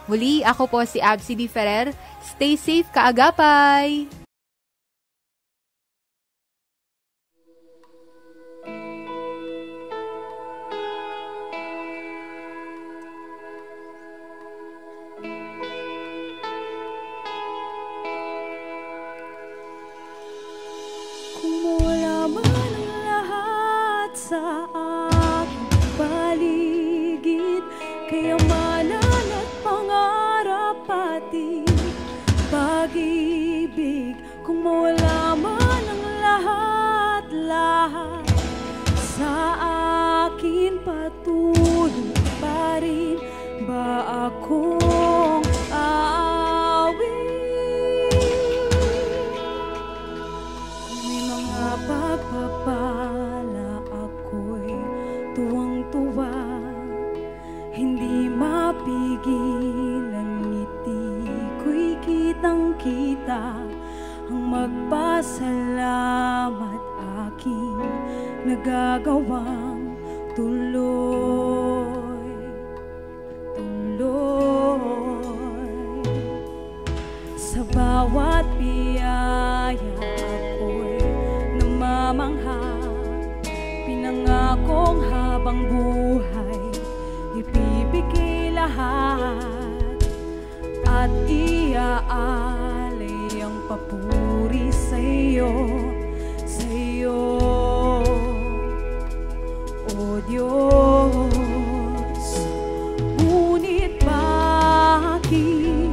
Muli, ako po si Absi D. Ferrer. Stay safe, kaagapay! Kung wala man ang lahat sa aking paligid, kayamanan at pangarap pati pag-ibig. Kung mawala man ang lahat sa akin, patuloy pa rin ba akong pagpapala, ako'y tuwang-tuwa. Hindi mapigilan, ngiti ko'y kitang-kita. Ang magpasalamat aking nagagawang tuloy. Sa bawat biyaya ako'y namamangha, pinangakong habang buhay ibibigay lahat at iaalay ang papuri sa'yo, O Diyos. Ngunit bakit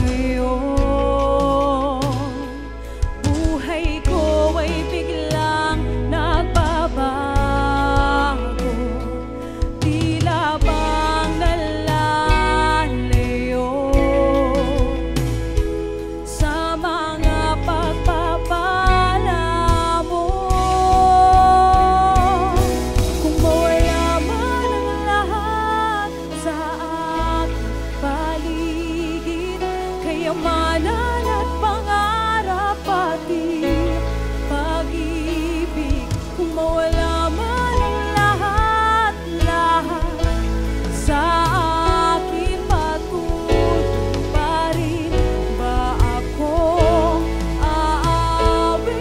ngayon buhay ko ay biglang nagbabago? Tila bang nalalayo sa mga pagpapala mo. Kung mawala man ang lahat sa aking paligid, kayamanan at pangarap pati pag-ibig. Kung mawala man ang lahat sa akin, patuloy pa rin ba akong aawit?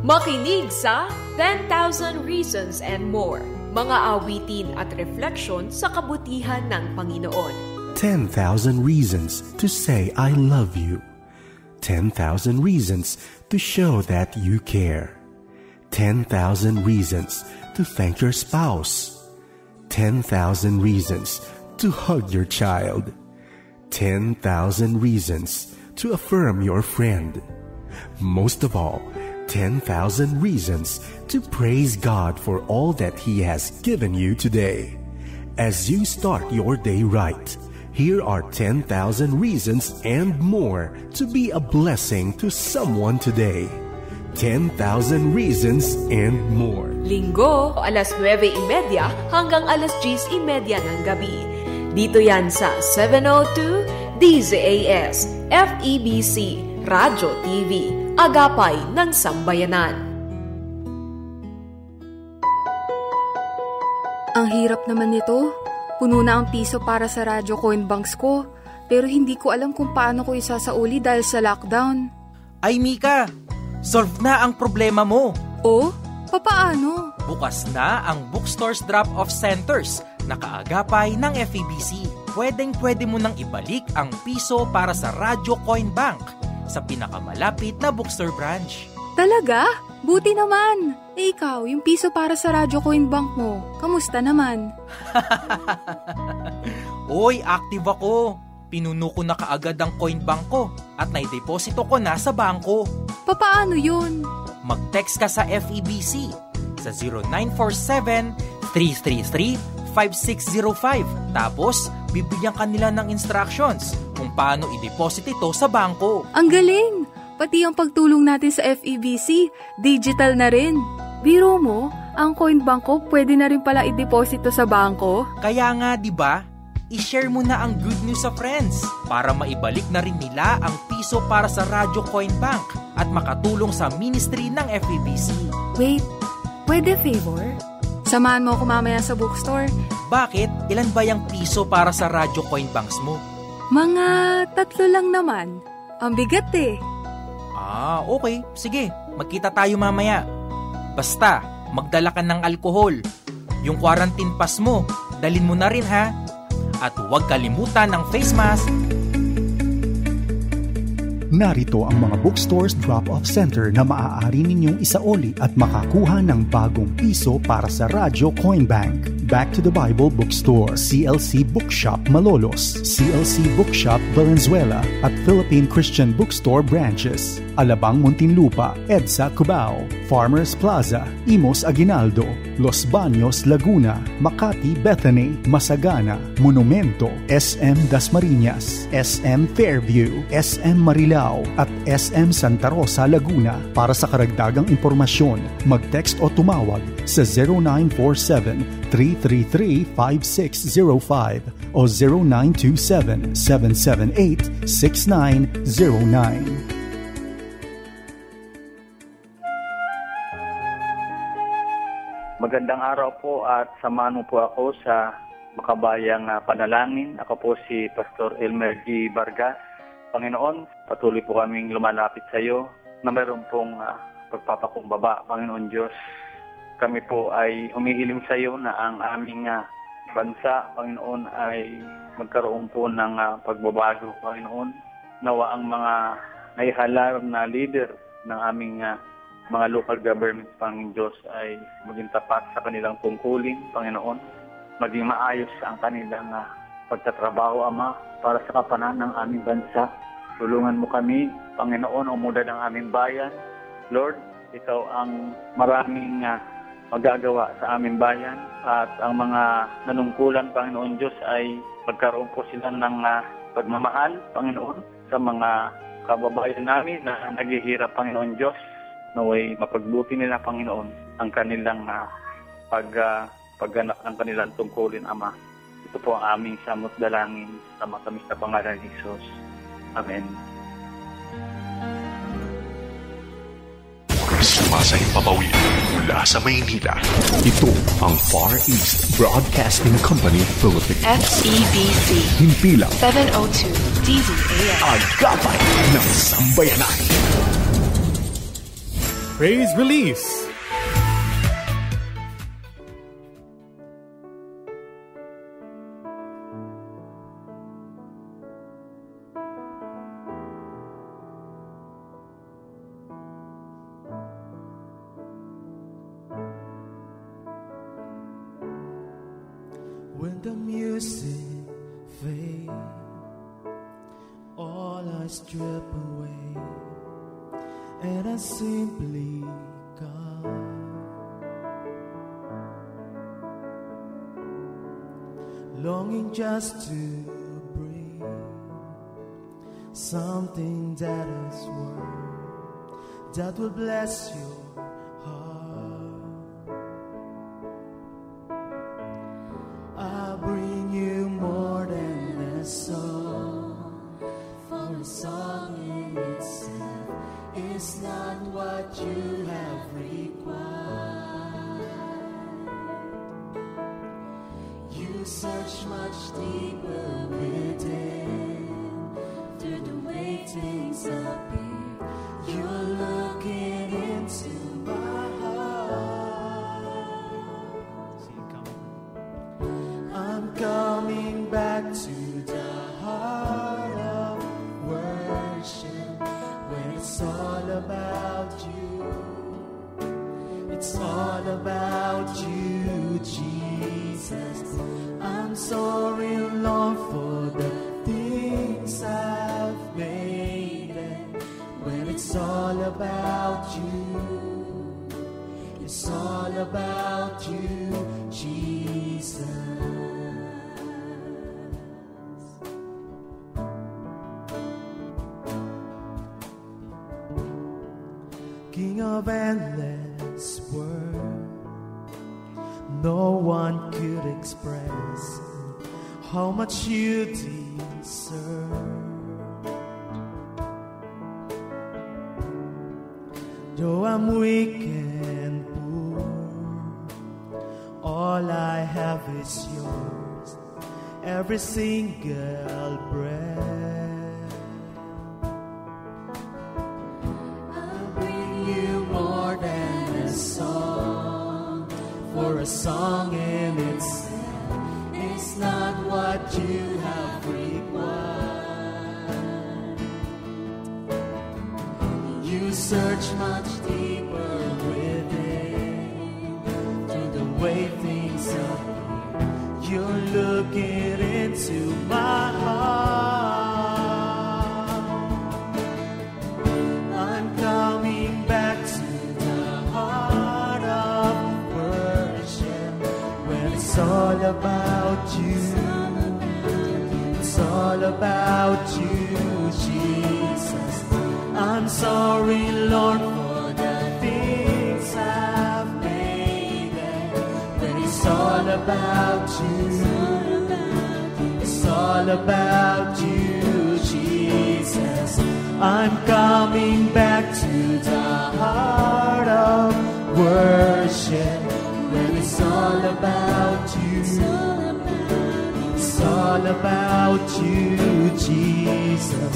Makinig sa 10,000 Reasons and More, mga awitin at refleksyon sa kabutihan ng Panginoon. 10,000 reasons to say I love you. 10,000 reasons to show that you care. 10,000 reasons to thank your spouse. 10,000 reasons to hug your child. 10,000 reasons to affirm your friend. Most of all, 10,000 reasons to praise God for all that He has given you today. As you start your day right, here are 10,000 reasons and more to be a blessing to someone today. 10,000 reasons and more. Linggo, alas 9:30 hanggang alas 10:30 ng gabi. Dito yan sa 702 DZAS FEBC Radyo TV, Agapay ng Sambayanan. Ang hirap naman nito. Puno na ang piso para sa radyo coin banks ko, pero hindi ko alam kung paano ko isasauli dahil sa lockdown. Ay Mika, solve na ang problema mo. Oh? Papaano? Bukas na ang bookstores drop-off centers na kaagapay ng FEBC. Pwedeng-pwede mo nang ibalik ang piso para sa Radyo Coin Bank sa pinakamalapit na bookstore branch. Talaga? Buti naman. Ikaw, yung piso para sa Radyo Coin Bank mo, kamusta naman? Oy, active ako. Pinuno ko na kaagad ang coin bank ko at naideposito ko na sa bangko. Papaano yun? Mag-text ka sa FEBC sa 0947-333-5605. Tapos, bibigyan ka nila ng instructions kung paano i-deposit ito sa bangko. Ang galing! Pati ang pagtulong natin sa FEBC, digital na rin. Biro mo, ang coin bank ko pwede na rin pala i-deposito sa bangko. Kaya nga, di ba? I-share mo na ang good news sa friends para maibalik na rin nila ang piso para sa Radyo Coin Bank at makatulong sa ministry ng FEBC. Wait, pwede favor? Samahan mo ako mamaya sa bookstore. Bakit? Ilan ba yung piso para sa Radyo Coin Banks mo? Mga 3 lang naman. Ang bigat eh. Ah, okay. Sige, magkita tayo mamaya. Basta, magdala ka ng alkohol. Yung quarantine pass mo, dalin mo na rin ha. At huwag kalimutan ng face mask. Narito ang mga bookstores drop-off center na maaari ninyong isauli at makakuha ng bagong piso para sa Radyo Coin Bank. Back to the Bible Bookstore, CLC Bookshop Malolos, CLC Bookshop Valenzuela at Philippine Christian Bookstore branches. Alabang Muntinlupa, EDSA Cubao, Farmers Plaza, Imos Aguinaldo, Los Baños Laguna, Makati Bethany, Masagana, Monumento, SM Dasmariñas, SM Fairview, SM Marilao at SM Santa Rosa Laguna. Para sa karagdagang impormasyon, mag-text o tumawag sa 0947-333-5605 o 0927-778-6909. Magandang araw po at samahan mo po ako sa makabayang panalangin. Ako po si Pastor Elmer G. Vargas. Panginoon, patuloy po kaming lumalapit sa iyo na mayroon pong pagpapakumbaba. Panginoon Diyos, kami po ay humihiling sa iyo na ang aming bansa, Panginoon, ay magkaroon po ng pagbabago, Panginoon. Nawa ang mga naihalar na leader ng aming mga local governments, Panginoon Diyos, ay maging tapat sa kanilang tungkulin, Panginoon. Maging maayos ang kanilang pagtatrabaho, Ama, para sa kapanahan ng aming bansa. Tulungan mo kami, Panginoon, umudad ang aming bayan. Lord, ikaw ang maraming magagawa sa aming bayan at ang mga nanungkulan, Panginoon Diyos, ay magkaroon po sila ng pagmamahal, Panginoon, sa mga kababayan namin na naghihirap, Panginoon Diyos. Naway mapagbuti nila, Panginoon, ang kanilang pagganap ng kanilang tungkulin, Ama. Ito po ang aming samot dalangin sa matamis na pangalan ni Jesus. Amen. Sumasahing papawid mula sa Maynila. Ito ang Far East Broadcasting Company Philippines. FEBC. Himpilang 702 DZAS. Agapay ng Sambayanan. Praise Release. When the music fades, all I strip away, and I simply come, longing just to breathe something that is worth, that will bless your heart. I bring you more than a song, for a song in itself is not what you have required. You search much deeper within, through the way things appear. You're looking into my heart. I'm coming back to the heart of worship, when it's all about you. It's all about you, Jesus. I'm sorry, Lord, for the things I've made. And when it's all about you, it's all about you, Jesus. King of endless world, no one could express how much you deserve. Though I'm weak and poor, all I have is yours, every single breath. I'll bring you more than a song, for a song in itself is not what you have required. You search much deeper within, through the way things appear. You're looking into my heart. I'm coming back to the heart of worship, when it's all about you. It's all about you, Jesus. I'm sorry, Lord, for the things I've made. When it's all about you, it's all about you, Jesus. I'm coming back to the heart of worship, when it's all about you. It's all about you, Jesus.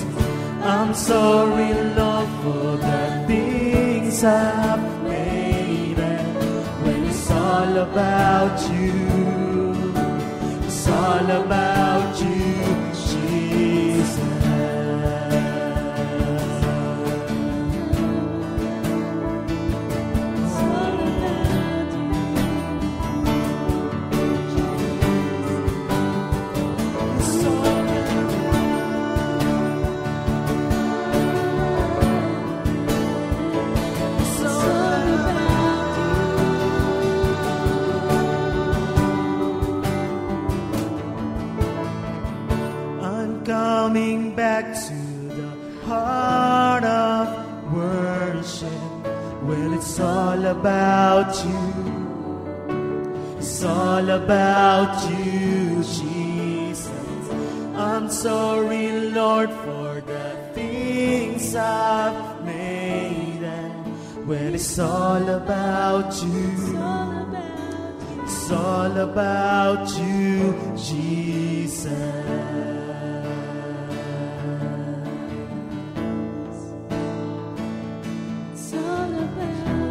I'm sorry, Lord, for the things I've made. When it's all about you, it's all about you, Jesus. Coming back to the heart of worship, when it's all about you. It's all about you, Jesus. I'm sorry, Lord, for the things I've made. And when it's all about you, it's all about you, Jesus. It's all about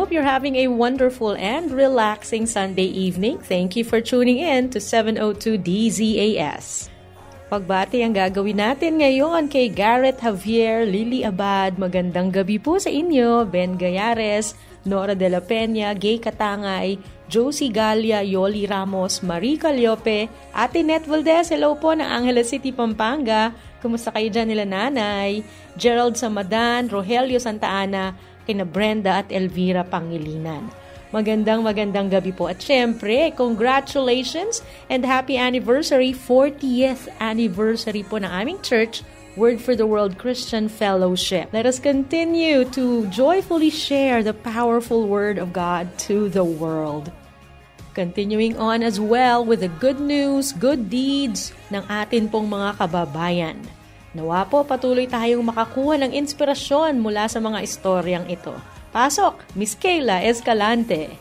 hope you're having a wonderful and relaxing Sunday evening. Thank you for tuning in to 702 DZAS. Pagbati ang gagawin natin ngayon kay Garrett Javier, Lily Abad. Magandang gabi po sa inyo. Ben Gayares, Nora de la Peña, Gay Katangay, Josie Galia, Yoli Ramos, Marie Caliope, Ate Net Valdez, hello po ng Angeles City, Pampanga. Kumusta kayo dyan nila nanay? Gerald Samadan, Rogelio Santa Ana, kina Brenda at Elvira Pangilinan. Magandang gabi po. At syempre, congratulations and happy anniversary, 40th anniversary po ng aming church, Word for the World Christian Fellowship. Let us continue to joyfully share the powerful Word of God to the world. Continuing on as well with the good news, good deeds ng atin pong mga kababayan. Nawa po patuloy tayong makakuha ng inspirasyon mula sa mga istoryang ito. Pasok, Miss Kayla Escalante.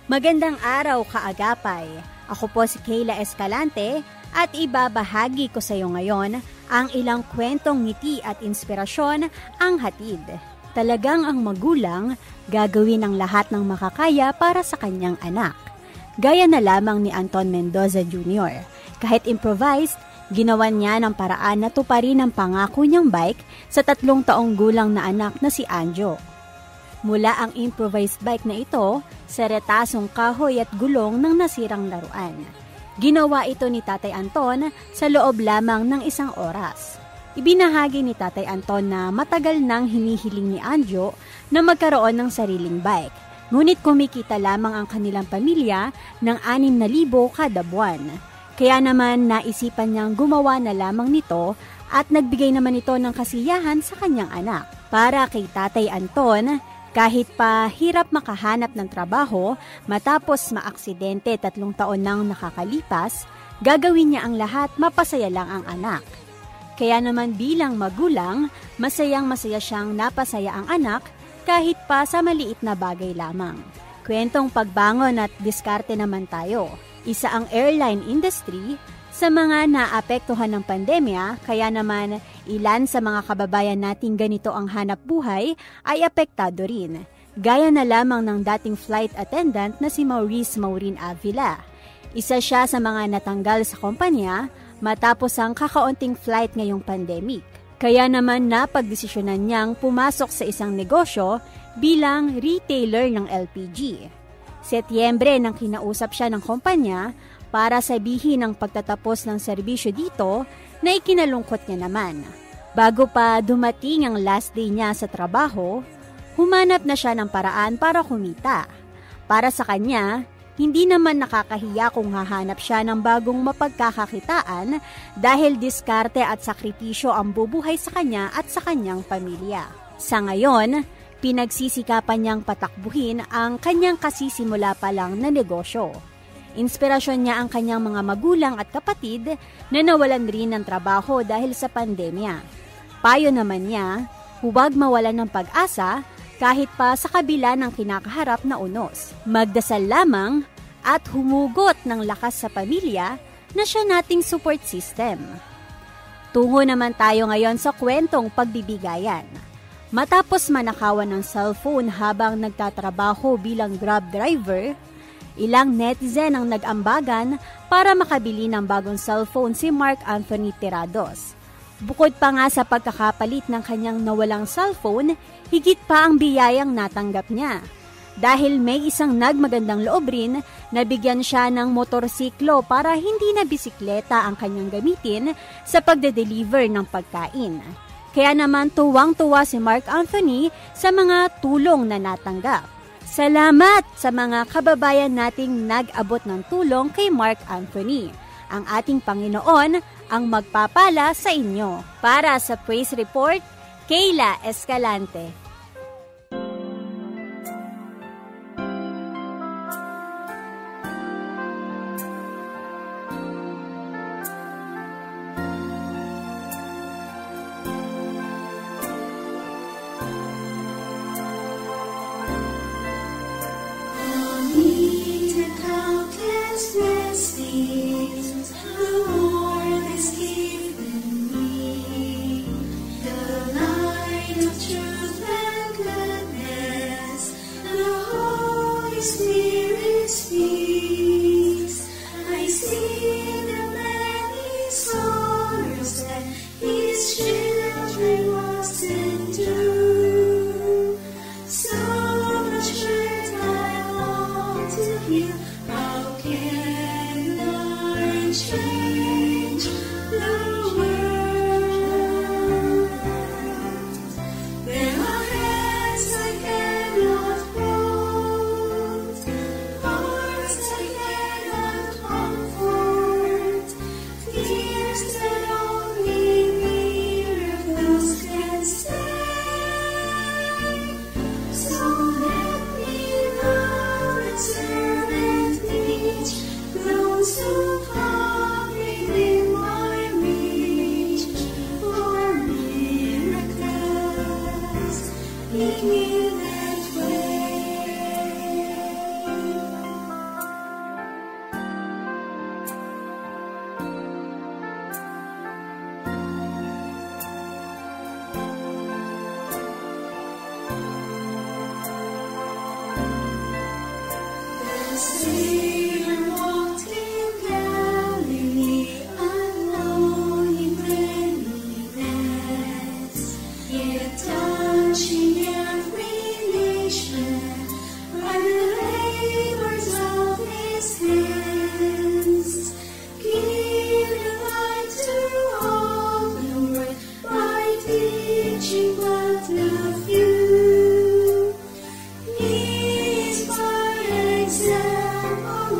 Magandang araw, kaagapay. Ako po si Kayla Escalante at ibabahagi ko sa iyo ngayon ang ilang kwentong ngiti at inspirasyon ang hatid. Talagang ang magulang gagawin ang lahat ng makakaya para sa kanyang anak. Gaya na lamang ni Anton Mendoza Jr. Kahit improvised, ginawan niya ng paraan na tuparin ang pangako niyang bike sa 3 taong gulang na anak na si Anjo. Mula ang improvised bike na ito sa retasong kahoy at gulong ng nasirang laruan. Ginawa ito ni Tatay Anton sa loob lamang ng 1 oras. Ibinahagi ni Tatay Anton na matagal nang hinihiling ni Anjo na magkaroon ng sariling bike. Ngunit kumikita lamang ang kanilang pamilya ng 6,000 kada buwan. Kaya naman naisipan niyang gumawa na lamang nito at nagbigay naman ito ng kasiyahan sa kanyang anak. Para kay Tatay Anton, kahit pa hirap makahanap ng trabaho matapos maaksidente 3 taon nang nakakalipas, gagawin niya ang lahat mapasaya lang ang anak. Kaya naman bilang magulang, masayang-masaya siyang napasaya ang anak kahit pa sa maliit na bagay lamang. Kwentong pagbangon at diskarte naman tayo. Isa ang airline industry sa mga naapektuhan ng pandemya, kaya naman ilan sa mga kababayan nating ganito ang hanap buhay ay apektado rin. Gaya na lamang ng dating flight attendant na si Maurice Maureen Avila. Isa siya sa mga natanggal sa kumpanya matapos ang kakaunting flight ngayong pandemic. Kaya naman napagdesisyonan niyang pumasok sa isang negosyo bilang retailer ng LPG. Setyembre nang kinausap siya ng kumpanya para sabihin ang pagtatapos ng serbisyo dito na ikinalungkot niya naman. Bago pa dumating ang last day niya sa trabaho, humanap na siya ng paraan para kumita. Para sa kanya, hindi naman nakakahiya kung hahanap siya ng bagong mapagkakakitaan dahil diskarte at sakripisyo ang bubuhay sa kanya at sa kanyang pamilya. Sa ngayon, pinagsisikapan niyang patakbuhin ang kanyang kasisimula pa lang na negosyo. Inspirasyon niya ang kanyang mga magulang at kapatid na nawalan rin ng trabaho dahil sa pandemya. Payo naman niya, huwag mawalan ng pag-asa kahit pa sa kabila ng kinakaharap na unos. Magdasal lamang at humugot ng lakas sa pamilya na siya nating support system. Tungo naman tayo ngayon sa kwentong pagbibigayan. Matapos manakawan ng cellphone habang nagtatrabaho bilang Grab driver, ilang netizen ang nag-ambagan para makabili ng bagong cellphone si Mark Anthony Tirados. Bukod pa nga sa pagkakapalit ng kanyang nawalang cellphone, higit pa ang biyayang natanggap niya. Dahil may isang nagmagandang loob rin na bigyan siya ng motorsiklo para hindi na bisikleta ang kanyang gamitin sa pagde-deliver ng pagkain. Kaya naman tuwang-tuwa si Mark Anthony sa mga tulong na natanggap. Salamat sa mga kababayan nating nag-abot ng tulong kay Mark Anthony. Ang ating Panginoon ang magpapala sa inyo. Para sa Praise Report, Kayla Escalante. Truth speaks. I see the many sorrows that his children must endure. So much hurt I long to heal. How can I change the world? There are hands I cannot hold, hearts I cannot comfort, tears that only miracles can save. So let me love and serve and teach those who come within my reach. For miracles, lead me that way. The Savior walked in Galilee, alone in cleanliness, yet touching every nation by the labors of his hands. Giving light to all the world by teaching but the few. He is by example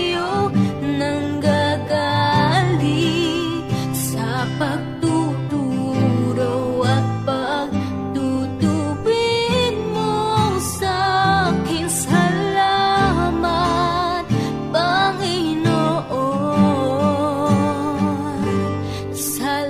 iyo nanggagaling sa pagtuturo at pagtutubin mo sa akin. Salamat, Panginoon. Salamat.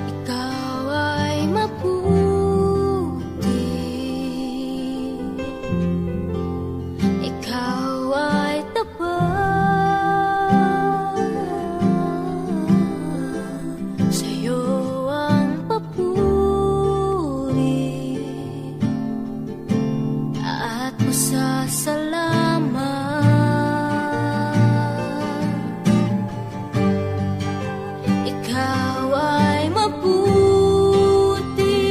Ikaw ay mabuti, ikaw ay tapat, sa'yo ang papuri at pasasalamat. Ikaw ay mabuti,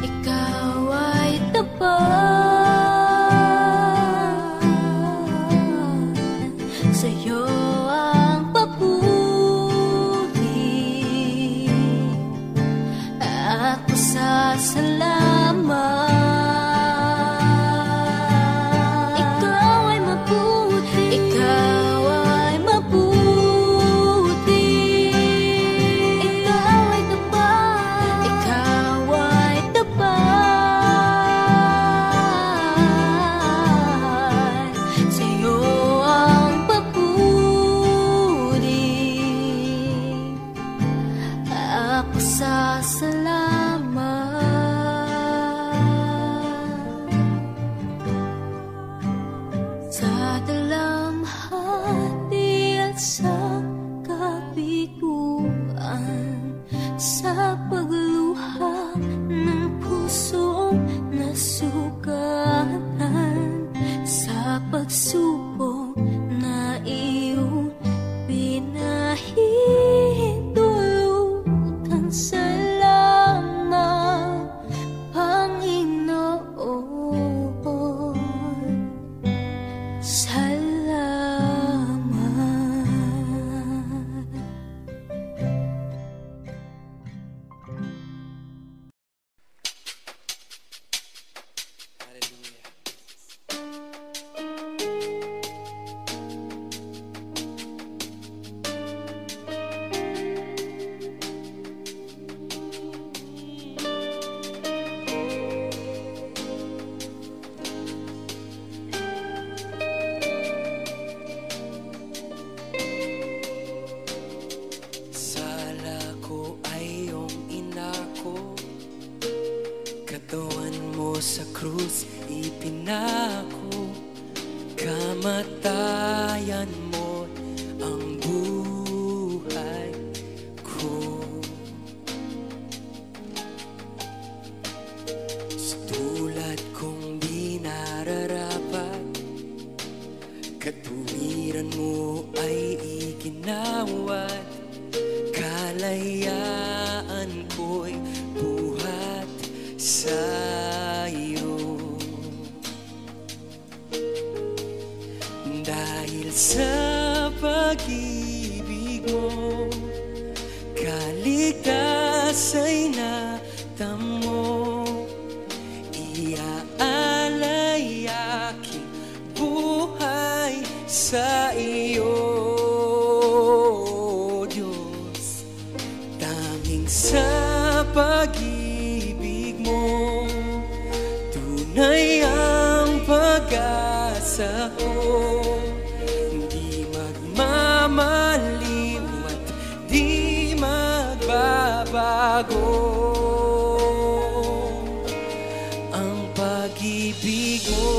ikaw ay tapat, sa'yo ang papuri at pasasalamat. Ikaw ay mabuti, ikaw ay mabuti, ikaw ay tapat, ikaw ay tapat, sa'yo ang papuri at pasasalamat. Sa dalamhati at sa kabiguan, sa pagluha ng pusong nasugatan, sa pagsubok na iyong pinahintulutan. Salamat, Panginoon. Salamat. Sala ko ay iyong inako, katawan mo sa krus ipinako, kamatayan mo ang buhay ko. Sa tulad kong di nararapat, katuwiran mo ay iginawat, kalayaan ko'y buhat sa iyo. Dahil sa pag-ibig mo, kaligtas ay natamo, iaalay aking buhay sa iyo. Sa pag-ibig mo, tunay ang pag-asa ko, di magmamaliw at di magbabago ang pag-ibig mo.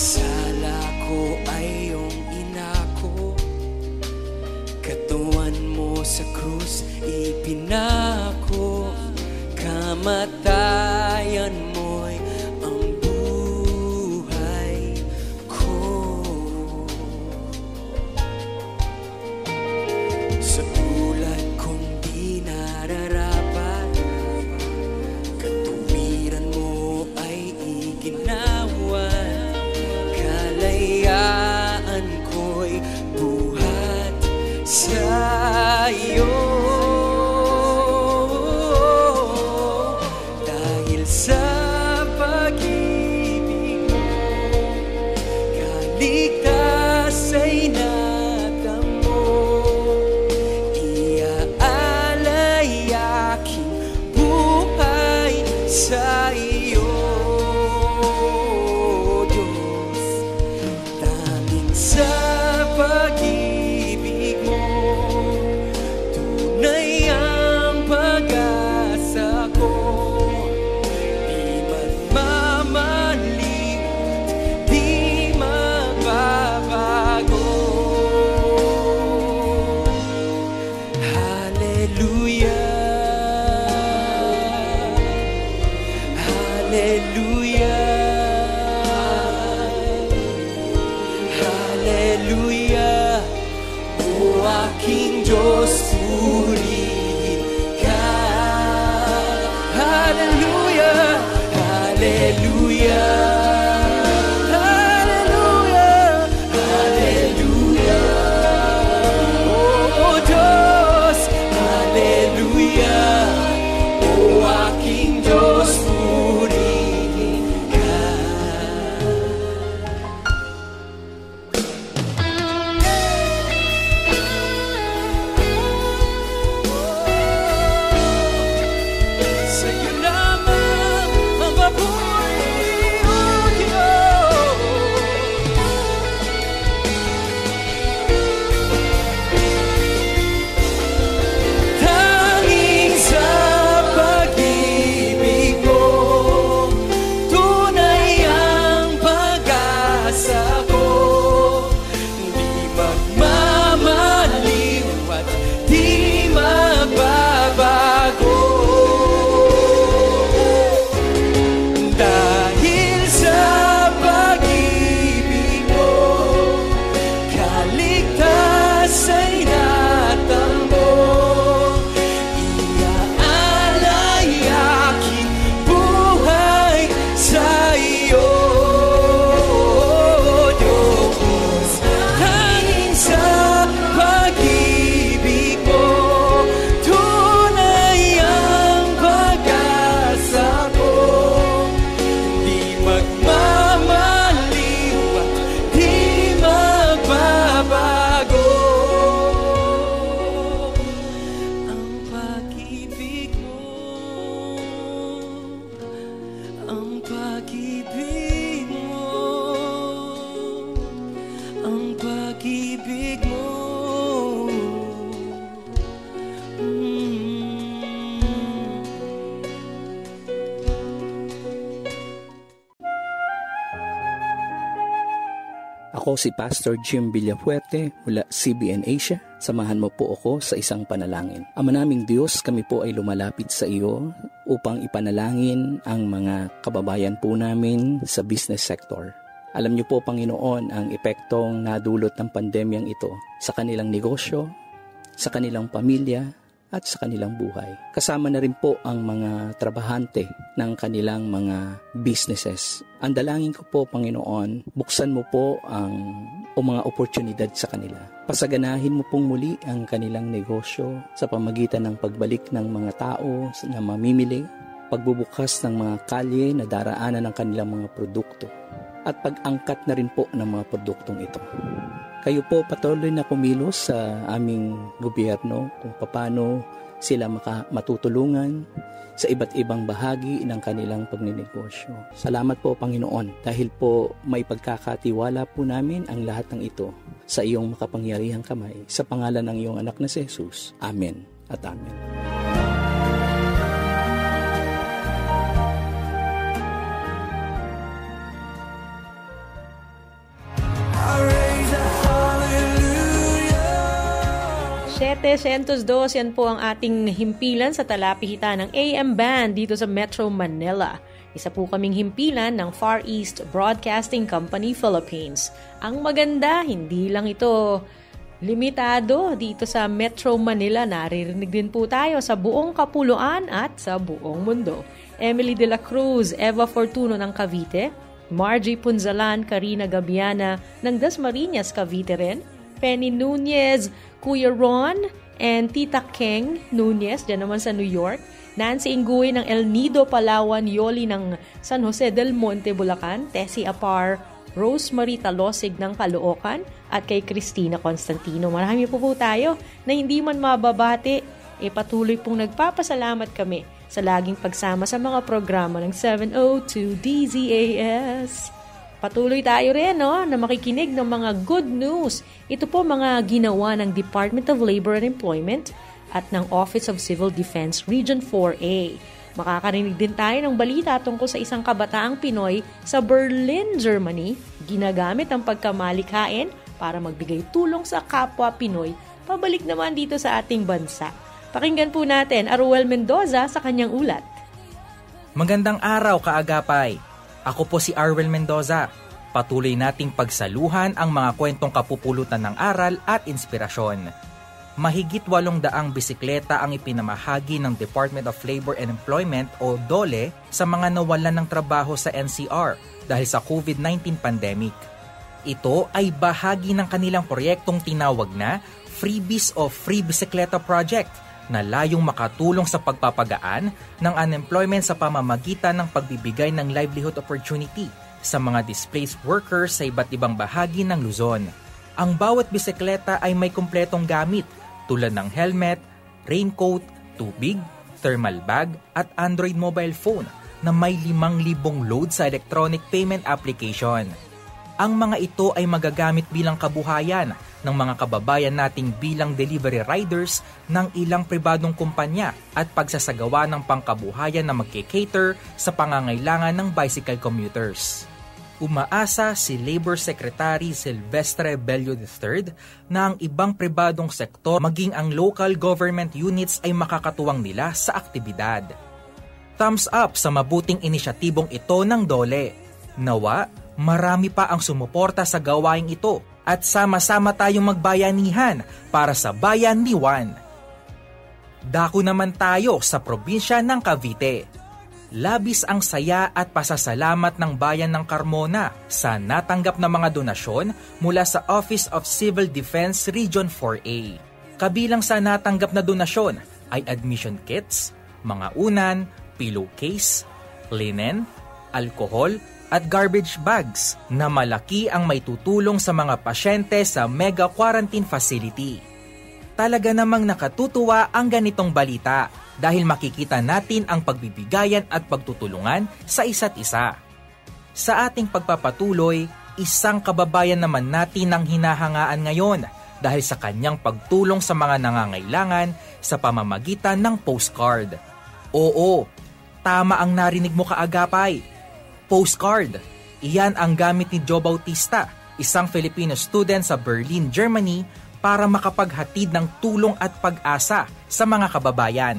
Sala ko ay iyong inako, katawan mo sa krus ipinako, kamatayan mo'y ang buhay ko. Sa tulad kong di nararapat, katuwiran mo ay iginawan. Kalayaan ko'y buhat sa iyo. Dahil sa pag-ibig mo, kaligtas ay natamo. Iaalay aking buhay sa iyo, Diyos. Daming sa pag-ibig mo, tunay ang pag-asa ko. Di magmamaliw, di magbabago. Hallelujah, Hallelujah, Hallelujah. O aking Diyos, purihin ka. Hallelujah, Hallelujah, Hallelujah, Hallelujah. Oh Diyos, Hallelujah. O aking Diyos, purihin ka. Sa'yo lamang ang papuri, O Diyos. Tanging sa pag-ibig mo, tunay ang pag-asa ko. Di magmamaliw at di magbabago. Dahil sa pag-ibig mo, kaligtas ay natamo. Iaalay aking buhay sa iyo, Diyos. Tanging sa pag-ibig mo, tunay ang pag-asa ko. Di magmamaliw at di magbabago. Ang pag-ibig mo, ang pag-ibig mo, ang pag-ibig mo. Ako si Pastor Jim Villafuerte mula CBN Asia. Samahan mo po ako sa isang panalangin. Ama naming Diyos, kami po ay lumalapit sa iyo upang ipanalangin ang mga kababayan po namin sa business sector. Alam niyo po, Panginoon, ang epektong nadulot ng pandemyang ito sa kanilang negosyo, sa kanilang pamilya, at sa kanilang buhay. Kasama na rin po ang mga trabahante ng kanilang mga businesses. Ang dalangin ko po, Panginoon, buksan mo po o mga oportunidad sa kanila. Pasaganahin mo pong muli ang kanilang negosyo sa pamagitan ng pagbalik ng mga tao na mamimili, pagbubukas ng mga kalye na daraanan ng kanilang mga produkto, at pag-angkat na rin po ng mga produktong ito. Kayo po patuloy na kumilos sa aming gobyerno kung paano sila matutulungan sa iba't ibang bahagi ng kanilang pagninegosyo. Salamat po, Panginoon, dahil po may pagkakatiwala po namin ang lahat ng ito sa iyong makapangyarihang kamay. Sa pangalan ng iyong anak na si Jesus. Amen at amen. 702, yan po ang ating himpilan sa talapihitan ng AM band dito sa Metro Manila. Isa po kaming himpilan ng Far East Broadcasting Company Philippines. Ang maganda, hindi lang ito limitado dito sa Metro Manila. Naririnig din po tayo sa buong Kapuluan at sa buong mundo. Emily de la Cruz, Eva Fortuno ng Cavite, Margie Punzalan, Karina Gabiana ng Dasmariñas, Cavite rin, Penny Nunez, Kuya Ron, and Tita Keng Nunez, dyan naman sa New York, Nancy Inguy ng El Nido, Palawan, Yoli ng San Jose del Monte, Bulacan, Tessie Apar, Rosemary Talosig ng Caloocan, at kay Cristina Constantino. Marami po tayo na hindi man mababati, patuloy pong nagpapasalamat kami sa laging pagsama sa mga programa ng 702 DZAS. Patuloy tayo rin na makikinig ng mga good news. Ito po mga ginawa ng Department of Labor and Employment at ng Office of Civil Defense Region 4A. Makakarinig din tayo ng balita tungkol sa isang kabataang Pinoy sa Berlin, Germany. Ginagamit ang pagkamalikhain para magbigay tulong sa kapwa Pinoy pabalik naman dito sa ating bansa. Pakinggan po natin Aruel Mendoza sa kanyang ulat. Magandang araw, kaagapay. Ako po si Arwel Mendoza. Patuloy nating pagsaluhan ang mga kwentong kapupulutan ng aral at inspirasyon. Mahigit 800 bisikleta ang ipinamahagi ng Department of Labor and Employment o DOLE sa mga nawalan ng trabaho sa NCR dahil sa COVID-19 pandemic. Ito ay bahagi ng kanilang proyektong tinawag na Freebies o Free Bisikleta Project na layong makatulong sa pagpapagaan ng unemployment sa pamamagitan ng pagbibigay ng livelihood opportunity sa mga displaced workers sa iba't ibang bahagi ng Luzon. Ang bawat bisikleta ay may kumpletong gamit tulad ng helmet, raincoat, tubig, thermal bag at Android mobile phone na may 5,000 load sa electronic payment application. Ang mga ito ay magagamit bilang kabuhayan ng mga kababayan nating bilang delivery riders ng ilang pribadong kumpanya at pagsasagawa ng pangkabuhayan na magke-cater sa pangangailangan ng bicycle commuters. Umaasa si Labor Secretary Silvestre Bello III na ang ibang pribadong sektor maging ang local government units ay makakatuwang nila sa aktibidad. Thumbs up sa mabuting inisyatibong ito ng DOLE. Nawa, marami pa ang sumuporta sa gawaing ito at sama-sama tayong magbayanihan para sa bayan ni Juan. Dako naman tayo sa probinsya ng Cavite. Labis ang saya at pasasalamat ng bayan ng Carmona sa natanggap na mga donasyon mula sa Office of Civil Defense Region 4A. Kabilang sa natanggap na donasyon ay admission kits, mga unan, pillowcase, linen, alcohol, at garbage bags na malaki ang may tutulong sa mga pasyente sa mega quarantine facility. Talaga namang nakatutuwa ang ganitong balita dahil makikita natin ang pagbibigayan at pagtutulungan sa isa't isa. Sa ating pagpapatuloy, isang kababayan naman natin ang hinahangaan ngayon dahil sa kanyang pagtulong sa mga nangangailangan sa pamamagitan ng postcard. Oo, tama ang narinig mo, kaagapay. Postcard. Iyan ang gamit ni Joe Bautista, isang Filipino student sa Berlin, Germany, para makapaghatid ng tulong at pag-asa sa mga kababayan.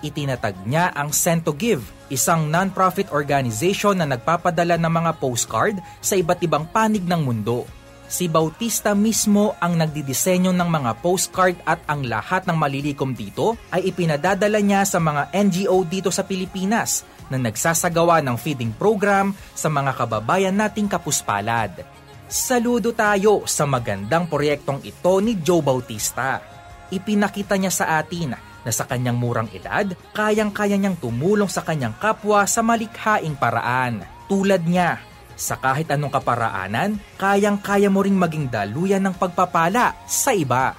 Itinatag niya ang Send to Give, isang non-profit organization na nagpapadala ng mga postcard sa iba't ibang panig ng mundo. Si Bautista mismo ang nagdidisenyo ng mga postcard at ang lahat ng malilikom dito ay ipinadadala niya sa mga NGO dito sa Pilipinas na nagsasagawa ng feeding program sa mga kababayan nating kapuspalad. Saludo tayo sa magandang proyektong ito ni Joe Bautista. Ipinakita niya sa atin na sa kanyang murang edad, kayang-kaya niyang tumulong sa kanyang kapwa sa malikhaing paraan. Tulad niya, sa kahit anong kaparaanan, kayang-kaya mo ring maging daluyan ng pagpapala sa iba.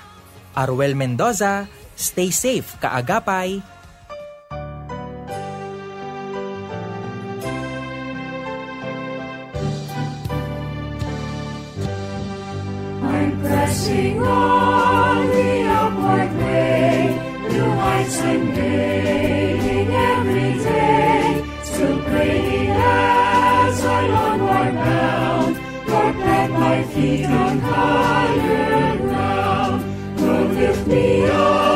Aruel Mendoza, stay safe, kaagapay! Pressing on the upward way, new heights I'm gaining every day. Still praying as I onward bound, Lord, plant my feet on higher ground. Lord, lift me up.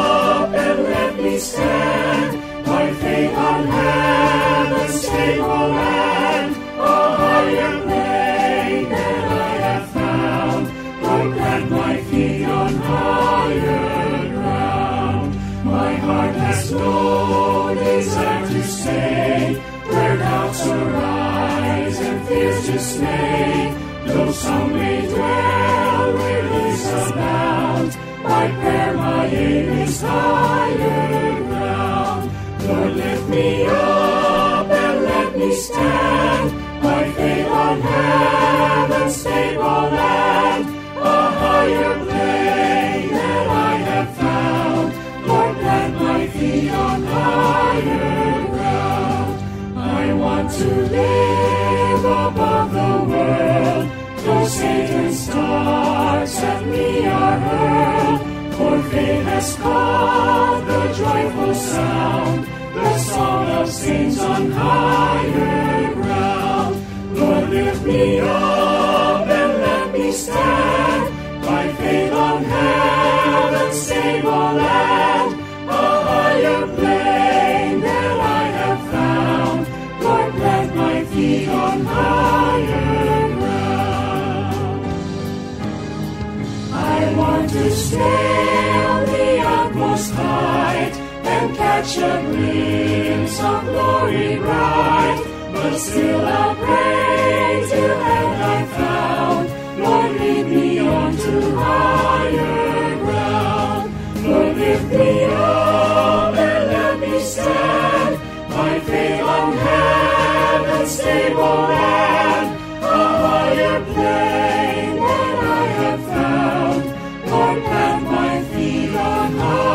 stable land, a higher plane that I have found. Lord, plant my feet on higher ground. My heart has no desire to stay where doubts arise and fears dismay. Though some may dwell where ease abound, my prayer, my aim is higher ground. Lord, lift me up and let me stand, my faith on heaven's stable land, a higher plane that I have found. Lord, plant my feet on higher ground. I want to live above the world, though Satan's darts at me are hurled. For faith has called the joyful sound, the song of saints on higher ground. Lord, lift me up and let me stand, by faith on heaven's stable land, a higher plane that I have found. Lord, plant my feet on higher ground. I want to scale the utmost height and catch a glimpse of glory bright, but still I'll pray till end I found. Lord, lead me on to higher ground. Lord, lift me up and let me stand, my faith on heaven's stable land, a higher plane that I have found. Lord, plant my feet on higher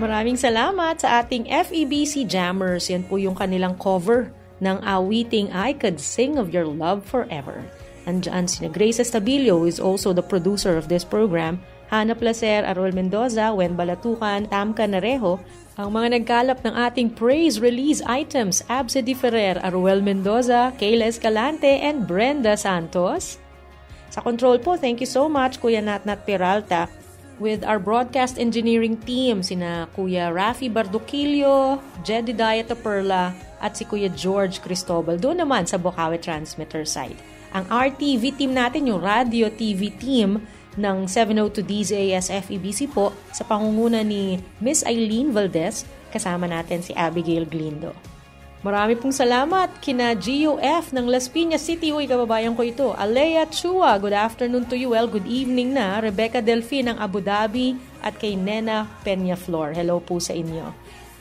Maraming salamat sa ating FEBC Jammers. Yan po yung kanilang cover ng awiting I Could Sing of Your Love Forever. Andyan si Grace Estabilio, who is also the producer of this program, Hana Placer, Arol Mendoza, Wen Balatukan, Tam Canarejo, ang mga nagkalap ng ating praise release items, Absidy Ferrer, Aruel Mendoza, Kayla Escalante, and Brenda Santos. Sa control po, thank you so much, Kuya Natnat Peralta, with our broadcast engineering team, sina Kuya Rafi Barduquillo, Jedidiah Taperla, at si Kuya George Cristobal, doon naman sa Bukawi Transmitter side. Ang RTV team natin, yung Radio TV team ng 702 DZAS FEBC po, sa pangunguna ni Miss Eileen Valdez, kasama natin si Abigail Glindo. Marami pong salamat kina GUF ng Las Piñas City. Uy, kababayan ko ito. Alea Chua, good afternoon to you. Well, good evening na. Rebecca Delfin ng Abu Dhabi at kay Nena Peñaflor. Hello po sa inyo.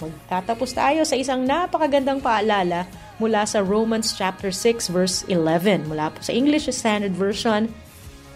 Magtatapos tayo sa isang napakagandang paalala mula sa Romans chapter 6 verse 11. Mula po sa English Standard Version,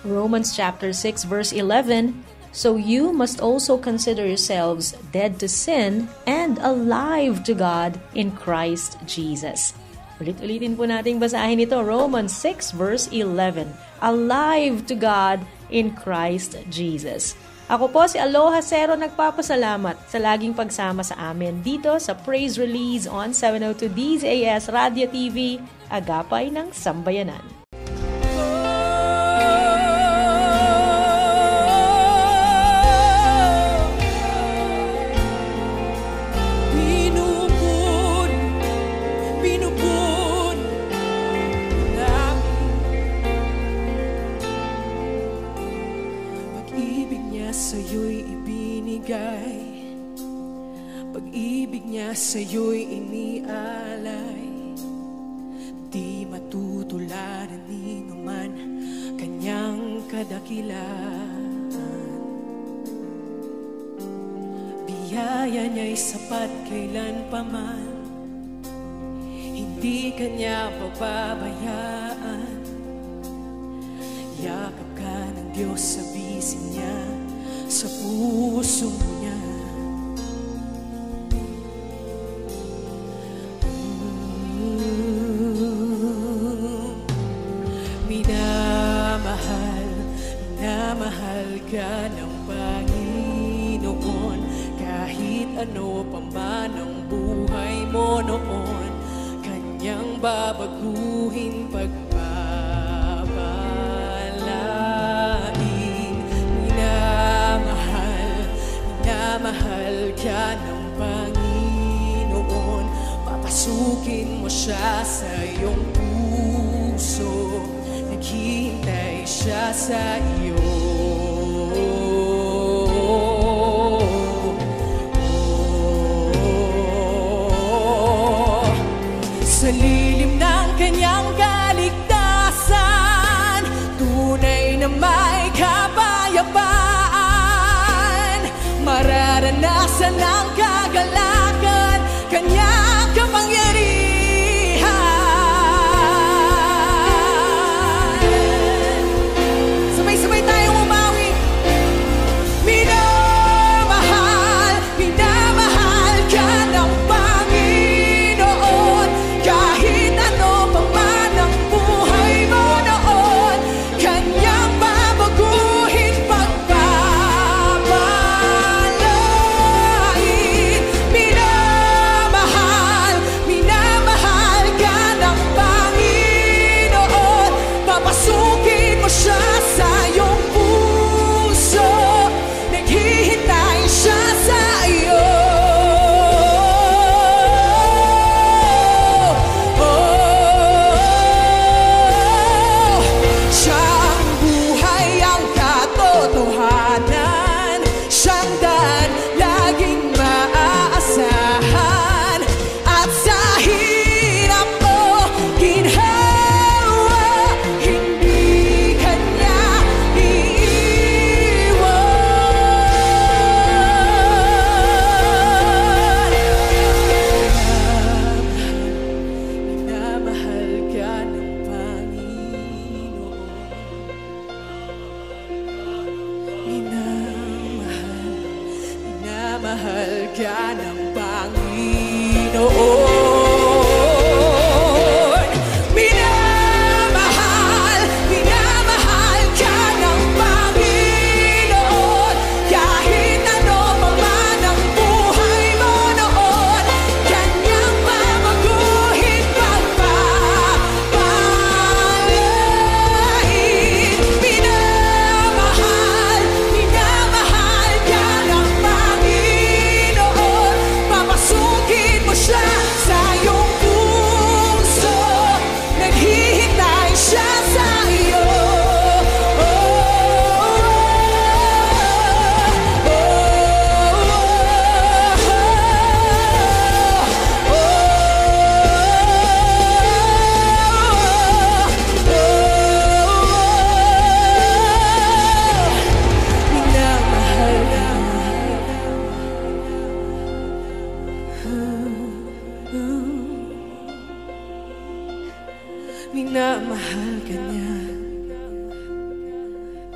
Romans chapter 6 verse 11. So you must also consider yourselves dead to sin and alive to God in Christ Jesus. Ulit-ulitin po nating basahin ito, Romans 6 verse 11. Alive to God in Christ Jesus. Ako po si Aloha Cero, nagpapasalamat sa laging pagsama sa amin dito sa Praise Release on 702 DZAS Radio TV, Agapay ng Sambayanan. Pag-ibig niya sa'yo'y inialay, di matutularan ni naman kanyang kadakilaan. Biyaya niya'y sapat kailan paman, hindi kanya pababayaan. Yakap ka ng Diyos sa bisin niya, sa puso niya. Minamahal ka ng Panginoon, kahit ano pa man ang buhay mo noon, kanyang babaguhin pagpapalain. Minamahal ka ng Panginoon, papasukin mo siya sa iyong puso, naghihintay siya sa iyo. Sa lilim ng kanyang kaligtasan, tunay na may kapayapaan, mararanasan ang kagalakan, kanyang kapangyarihan. Sabay-sabay tayong umawi. Minamahal ka ng Panginoon, kahit ano pa man ang buhay mo noon, kanyang babaguhin pagpapalain. Minamahal ka ng Panginoon, papasukin mo siya sa iyong puso, naghihintay siya sa iyo. Siyang buhay, ang katotohanan, siyang daan laging maaasahan, at sa hirap mo ginhawa, hindi kanya iiwan. Minamahal ka ng Panginoon, minamahal ka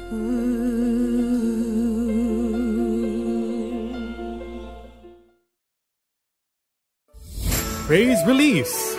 Praise Release.